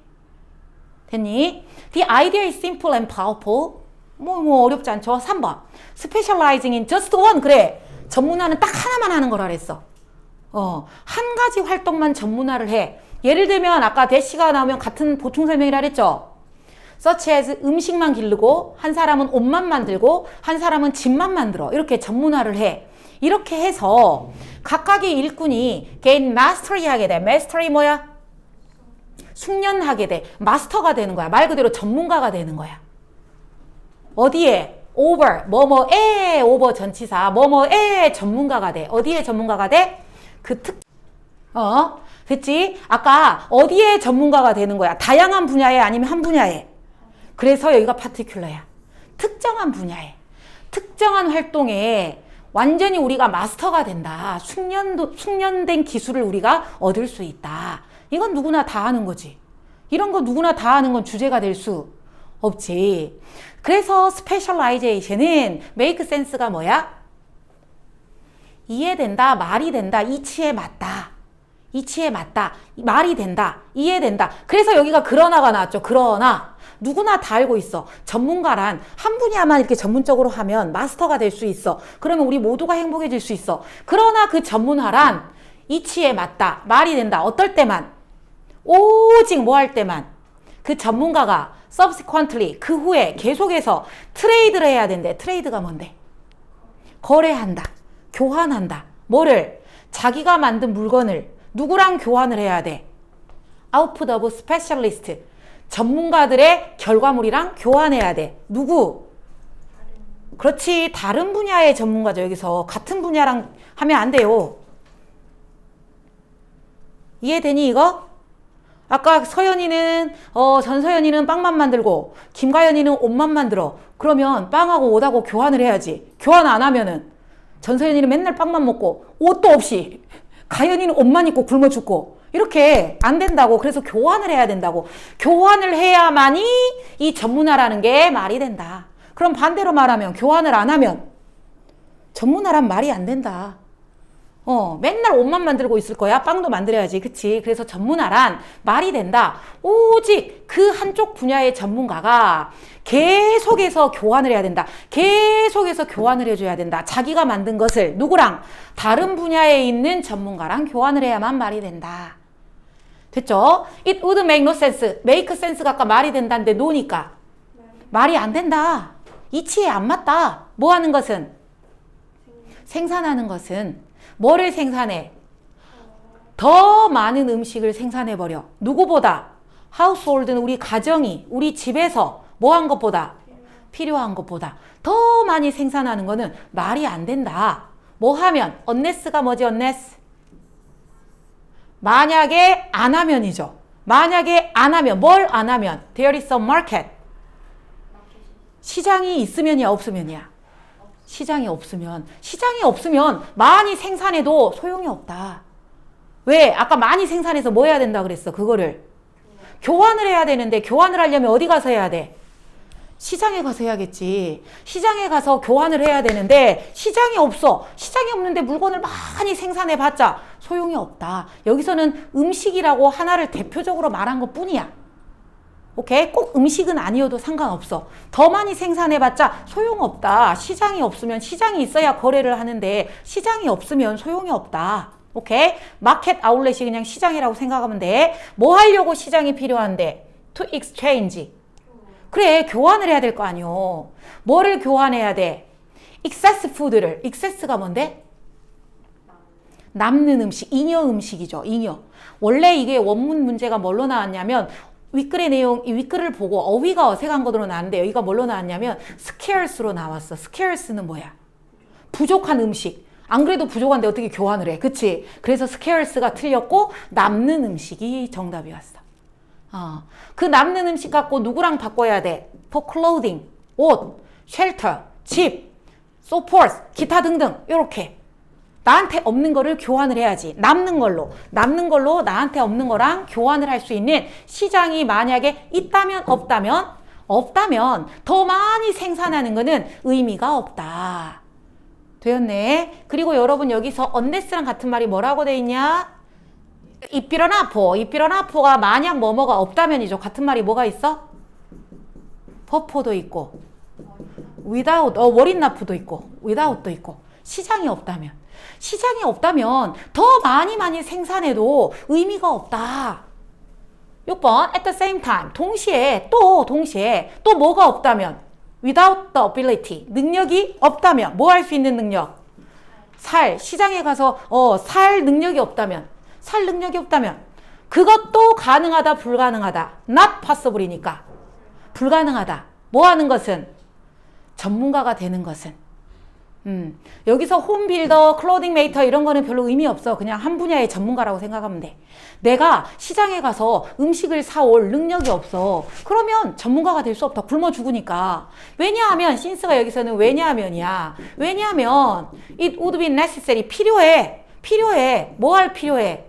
됐니? The idea is simple and powerful. 뭐 어렵지 않죠. 3번. Specializing in just one. 그래. 전문화는 딱 하나만 하는 거라 그랬어. 한 가지 활동만 전문화를 해. 예를 들면 아까 대시가 나오면 같은 보충 설명이라 그랬죠. such as 음식만 기르고, 한 사람은 옷만 만들고, 한 사람은 집만 만들어. 이렇게 전문화를 해. 이렇게 해서 각각의 일꾼이 gain mastery 하게 돼. mastery 뭐야? 숙련하게 돼. 마스터가 되는 거야. 말 그대로 전문가가 되는 거야. 어디에? over, 뭐뭐에 over 전치사, 뭐뭐에 전문가가 돼. 어디에 전문가가 돼? 됐지? 아까 어디에 전문가가 되는 거야? 다양한 분야에 아니면 한 분야에? 그래서 여기가 particular야. 특정한 분야에. 특정한 활동에 완전히 우리가 마스터가 된다. 숙련된 기술을 우리가 얻을 수 있다. 이건 누구나 다 하는 거지. 이런 거 누구나 다 하는 건 주제가 될 수 없지. 그래서 스페셜라이제이션은 make sense가 뭐야? 이해된다, 말이 된다, 이치에 맞다. 이치에 맞다, 말이 된다, 이해된다. 그래서 여기가 그러나가 나왔죠. 그러나 누구나 다 알고 있어. 전문가란 한 분야만 이렇게 전문적으로 하면 마스터가 될 수 있어. 그러면 우리 모두가 행복해질 수 있어. 그러나 그 전문화란 이치에 맞다, 말이 된다. 어떨 때만? 오직 뭐 할 때만? 그 전문가가 subsequently 그 후에 계속해서 트레이드를 해야 된대. 트레이드가 뭔데? 거래한다, 교환한다. 뭐를? 자기가 만든 물건을 누구랑 교환을 해야 돼? output of specialist. 전문가들의 결과물이랑 교환해야 돼. 누구? 그렇지. 다른 분야의 전문가죠. 여기서 같은 분야랑 하면 안 돼요. 이해되니 이거? 아까 서연이는 전서연이는 빵만 만들고 김가연이는 옷만 만들어. 그러면 빵하고 옷하고 교환을 해야지. 교환 안 하면은 전서연이는 맨날 빵만 먹고 옷도 없이, 가연이는 옷만 입고 굶어 죽고, 이렇게 안 된다고. 그래서 교환을 해야 된다고. 교환을 해야만이 이 전문화라는 게 말이 된다. 그럼 반대로 말하면 교환을 안 하면 전문화란 말이 안 된다. 맨날 옷만 만들고 있을 거야? 빵도 만들어야지. 그치? 그래서 전문화란 말이 된다. 오직 그 한쪽 분야의 전문가가 계속해서 교환을 해야 된다. 계속해서 교환을 해줘야 된다. 자기가 만든 것을 누구랑? 다른 분야에 있는 전문가랑 교환을 해야만 말이 된다. 됐죠? It would make no sense. make sense가 아까 말이 된다는데 no니까 말이 안 된다. 이치에 안 맞다. 뭐 하는 것은? 생산하는 것은 뭐를 생산해? 더 많은 음식을 생산해버려. 누구보다? household는 우리 가정이, 우리 집에서 뭐 한 것보다? 필요한 것보다 더 많이 생산하는 거는 말이 안 된다. 뭐 하면? unless가 뭐지? unless? 만약에 안 하면이죠. 만약에 안 하면, 뭘 안 하면? There is a market. 시장이 있으면이야, 없으면이야? 시장이 없으면 많이 생산해도 소용이 없다. 왜? 아까 많이 생산해서 뭐 해야 된다 그랬어? 그거를 교환을 해야 되는데, 교환을 하려면 어디 가서 해야 돼? 시장에 가서 해야겠지. 시장에 가서 교환을 해야 되는데 시장이 없어. 시장이 없는데 물건을 많이 생산해봤자 소용이 없다. 여기서는 음식이라고 하나를 대표적으로 말한 것 뿐이야. 오케이? 꼭 음식은 아니어도 상관없어. 더 많이 생산해봤자 소용없다. 시장이 없으면, 시장이 있어야 거래를 하는데 시장이 없으면 소용이 없다. 오케이? 마켓 아울렛이 그냥 시장이라고 생각하면 돼. 뭐 하려고 시장이 필요한데? To exchange. 그래, 교환을 해야 될 거 아니요. 뭐를 교환해야 돼? excess food를. excess가 뭔데? 남는 음식, 잉여 음식이죠. 잉여. 원래 이게 원문 문제가 뭘로 나왔냐면, 윗글의 내용, 이 윗글을 보고 어휘가 어색한 것으로 나왔는데 여기가 뭘로 나왔냐면 scarce로 나왔어. scarce는 뭐야? 부족한 음식. 안 그래도 부족한데 어떻게 교환을 해? 그치? 그래서 scarce가 틀렸고 남는 음식이 정답이 왔어. 그 남는 음식 갖고 누구랑 바꿔야 돼? for clothing, 옷, shelter, 집, so forth, 기타 등등. 요렇게. 나한테 없는 거를 교환을 해야지. 남는 걸로 나한테 없는 거랑 교환을 할 수 있는 시장이 만약에 있다면 없다면 더 많이 생산하는 거는 의미가 없다. 되었네. 그리고 여러분 여기서 unless랑 같은 말이 뭐라고 돼 있냐? 이삐러나포가 만약 뭐뭐가 없다면이죠. 같은 말이 뭐가 있어? 버포도 있고 without, 월인나프도 있고 without도 있고. 시장이 없다면 더 많이 생산해도 의미가 없다. 6번 at the same time. 동시에 또 뭐가 없다면? without the ability. 능력이 없다면. 뭐 할 수 있는 능력? 시장에 가서 살 능력이 없다면 그것도 가능하다, 불가능하다. not possible이니까. 불가능하다. 뭐 하는 것은? 전문가가 되는 것은. 여기서 홈빌더, 클로딩 메이터 이런 거는 별로 의미 없어. 그냥 한 분야의 전문가라고 생각하면 돼. 내가 시장에 가서 음식을 사올 능력이 없어. 그러면 전문가가 될 수 없다. 굶어 죽으니까. 왜냐하면 신스가 여기서는 왜냐하면이야. 왜냐하면 it would be necessary. 필요해. 필요해. 뭐 할 필요해?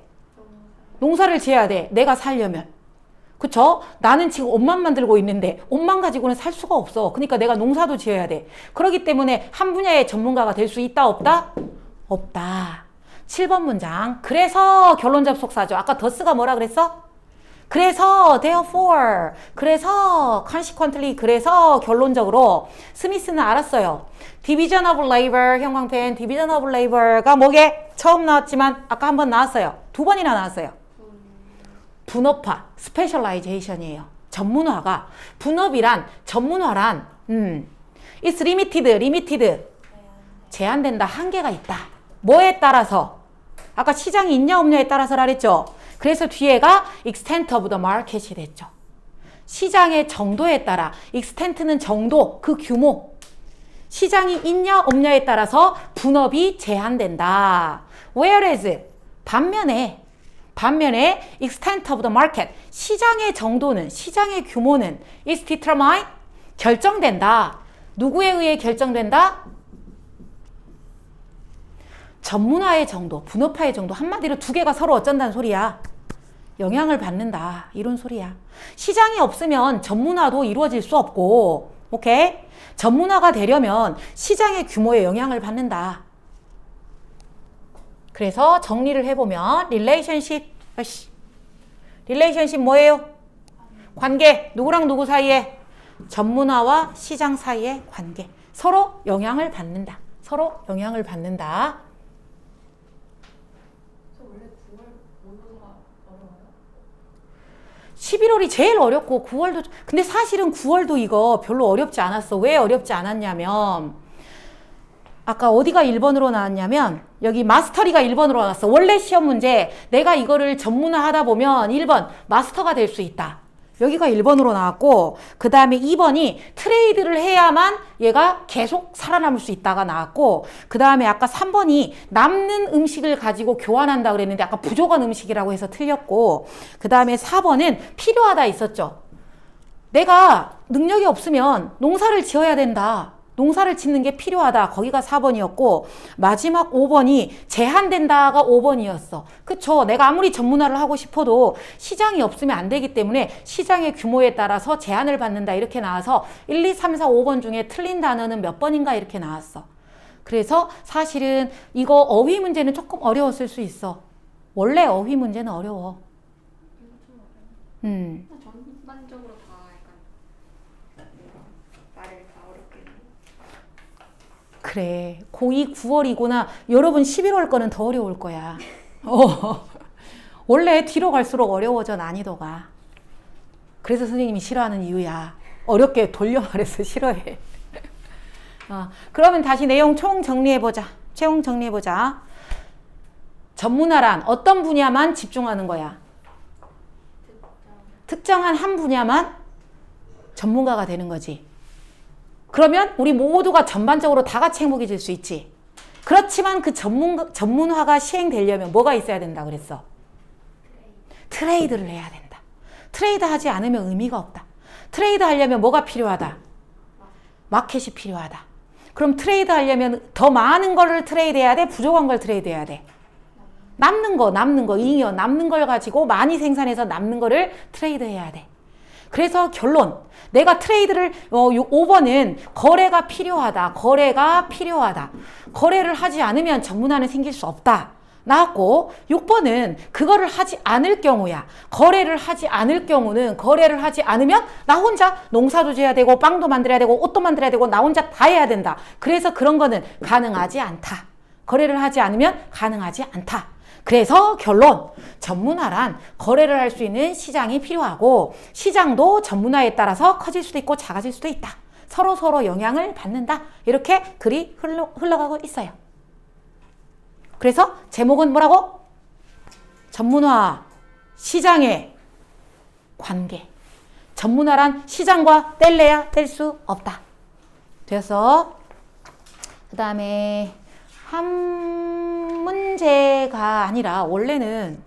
농사를 지어야 돼. 내가 살려면. 그쵸? 나는 지금 옷만 만들고 있는데 옷만 가지고는 살 수가 없어. 그러니까 내가 농사도 지어야 돼. 그렇기 때문에 한 분야의 전문가가 될 수 있다, 없다? 없다. 7번 문장. 그래서 결론 접속사죠. 아까 더스가 뭐라 그랬어? 그래서 therefore, 그래서 consequently, 그래서 결론적으로 스미스는 알았어요. division of labor, 형광펜 division of labor가 뭐게? 처음 나왔지만 아까 한 번 나왔어요. 2번이나 나왔어요. 분업화, 스페셜라이제이션이에요. 전문화가. 분업이란, 전문화란, it's limited. 제한된다, 한계가 있다. 뭐에 따라서? 아까 시장이 있냐 없냐에 따라서라 그랬죠. 그래서 뒤에가 extent of the market이 됐죠. 시장의 정도에 따라, extent는 정도, 그 규모. 시장이 있냐 없냐에 따라서 분업이 제한된다. Whereas, 반면에 extent of the market, 시장의 정도는, 시장의 규모는 is determined, 결정된다. 누구에 의해 결정된다? 전문화의 정도, 분업화의 정도. 한마디로 두 개가 서로 어쩐다는 소리야. 영향을 받는다. 이런 소리야. 시장이 없으면 전문화도 이루어질 수 없고, 오케이? 전문화가 되려면 시장의 규모에 영향을 받는다. 그래서 정리를 해보면 relationship 뭐예요? 관계. 누구랑 누구 사이에? 전문화와 시장 사이의 관계. 서로 영향을 받는다. 서로 영향을 받는다. 원래 9월 모의고사가 어려워요? 11월이 제일 어렵고 9월도, 근데 사실은 9월도 이거 별로 어렵지 않았어. 왜 어렵지 않았냐면 아까 어디가 1번으로 나왔냐면 여기 마스터리가 1번으로 나왔어. 원래 시험 문제 내가 이거를 전문화하다 보면 1번 마스터가 될 수 있다. 여기가 1번으로 나왔고 그 다음에 2번이 트레이드를 해야만 얘가 계속 살아남을 수 있다가 나왔고 그 다음에 아까 3번이 남는 음식을 가지고 교환한다 그랬는데 아까 부족한 음식이라고 해서 틀렸고 그 다음에 4번은 필요하다 있었죠. 내가 능력이 없으면 농사를 지어야 된다. 농사를 짓는 게 필요하다. 거기가 4번이었고 마지막 5번이 제한된다가 5번이었어. 그쵸? 내가 아무리 전문화를 하고 싶어도 시장이 없으면 안 되기 때문에 시장의 규모에 따라서 제한을 받는다. 이렇게 나와서 1, 2, 3, 4, 5번 중에 틀린 단어는 몇 번인가 이렇게 나왔어. 그래서 사실은 이거 어휘 문제는 조금 어려웠을 수 있어. 원래 어휘 문제는 어려워. 전반적으로 다 약간 말을 다 어렵게 했네. 그래. 고2 9월이구나. 여러분 11월 거는 더 어려울 거야. 원래 뒤로 갈수록 어려워져 난이도가. 그래서 선생님이 싫어하는 이유야. 어렵게 돌려 말해서 싫어해. 그러면 다시 내용 총 정리해보자. 전문화란 어떤 분야만 집중하는 거야? 특정한 한 분야만 전문가가 되는 거지. 그러면 우리 모두가 전반적으로 다 같이 행복해질 수 있지. 그렇지만 그 전문화가 시행되려면 뭐가 있어야 된다 그랬어? 트레이드를 해야 된다. 트레이드 하지 않으면 의미가 없다. 트레이드 하려면 뭐가 필요하다? 마켓이 필요하다. 그럼 트레이드 하려면 더 많은 거를 트레이드 해야 돼? 부족한 걸 트레이드 해야 돼? 남는 거, 잉여, 남는 걸 가지고 많이 생산해서 남는 거를 트레이드 해야 돼. 그래서 결론. 내가 트레이드를, 5번은 거래가 필요하다. 거래를 하지 않으면 전문화는 생길 수 없다. 나왔고, 6번은 그거를 하지 않을 경우야. 거래를 하지 않으면 나 혼자 농사도 지어야 되고, 빵도 만들어야 되고, 옷도 만들어야 되고, 나 혼자 다 해야 된다. 그래서 그런 거는 가능하지 않다. 거래를 하지 않으면 가능하지 않다. 그래서 결론, 전문화란 거래를 할 수 있는 시장이 필요하고 시장도 전문화에 따라서 커질 수도 있고 작아질 수도 있다. 서로 영향을 받는다. 이렇게 글이 흘러가고 있어요. 그래서 제목은 뭐라고? 전문화, 시장의 관계. 전문화란 시장과 뗄래야 뗄 수 없다. 돼서 그 다음에 한 문제가 아니라 원래는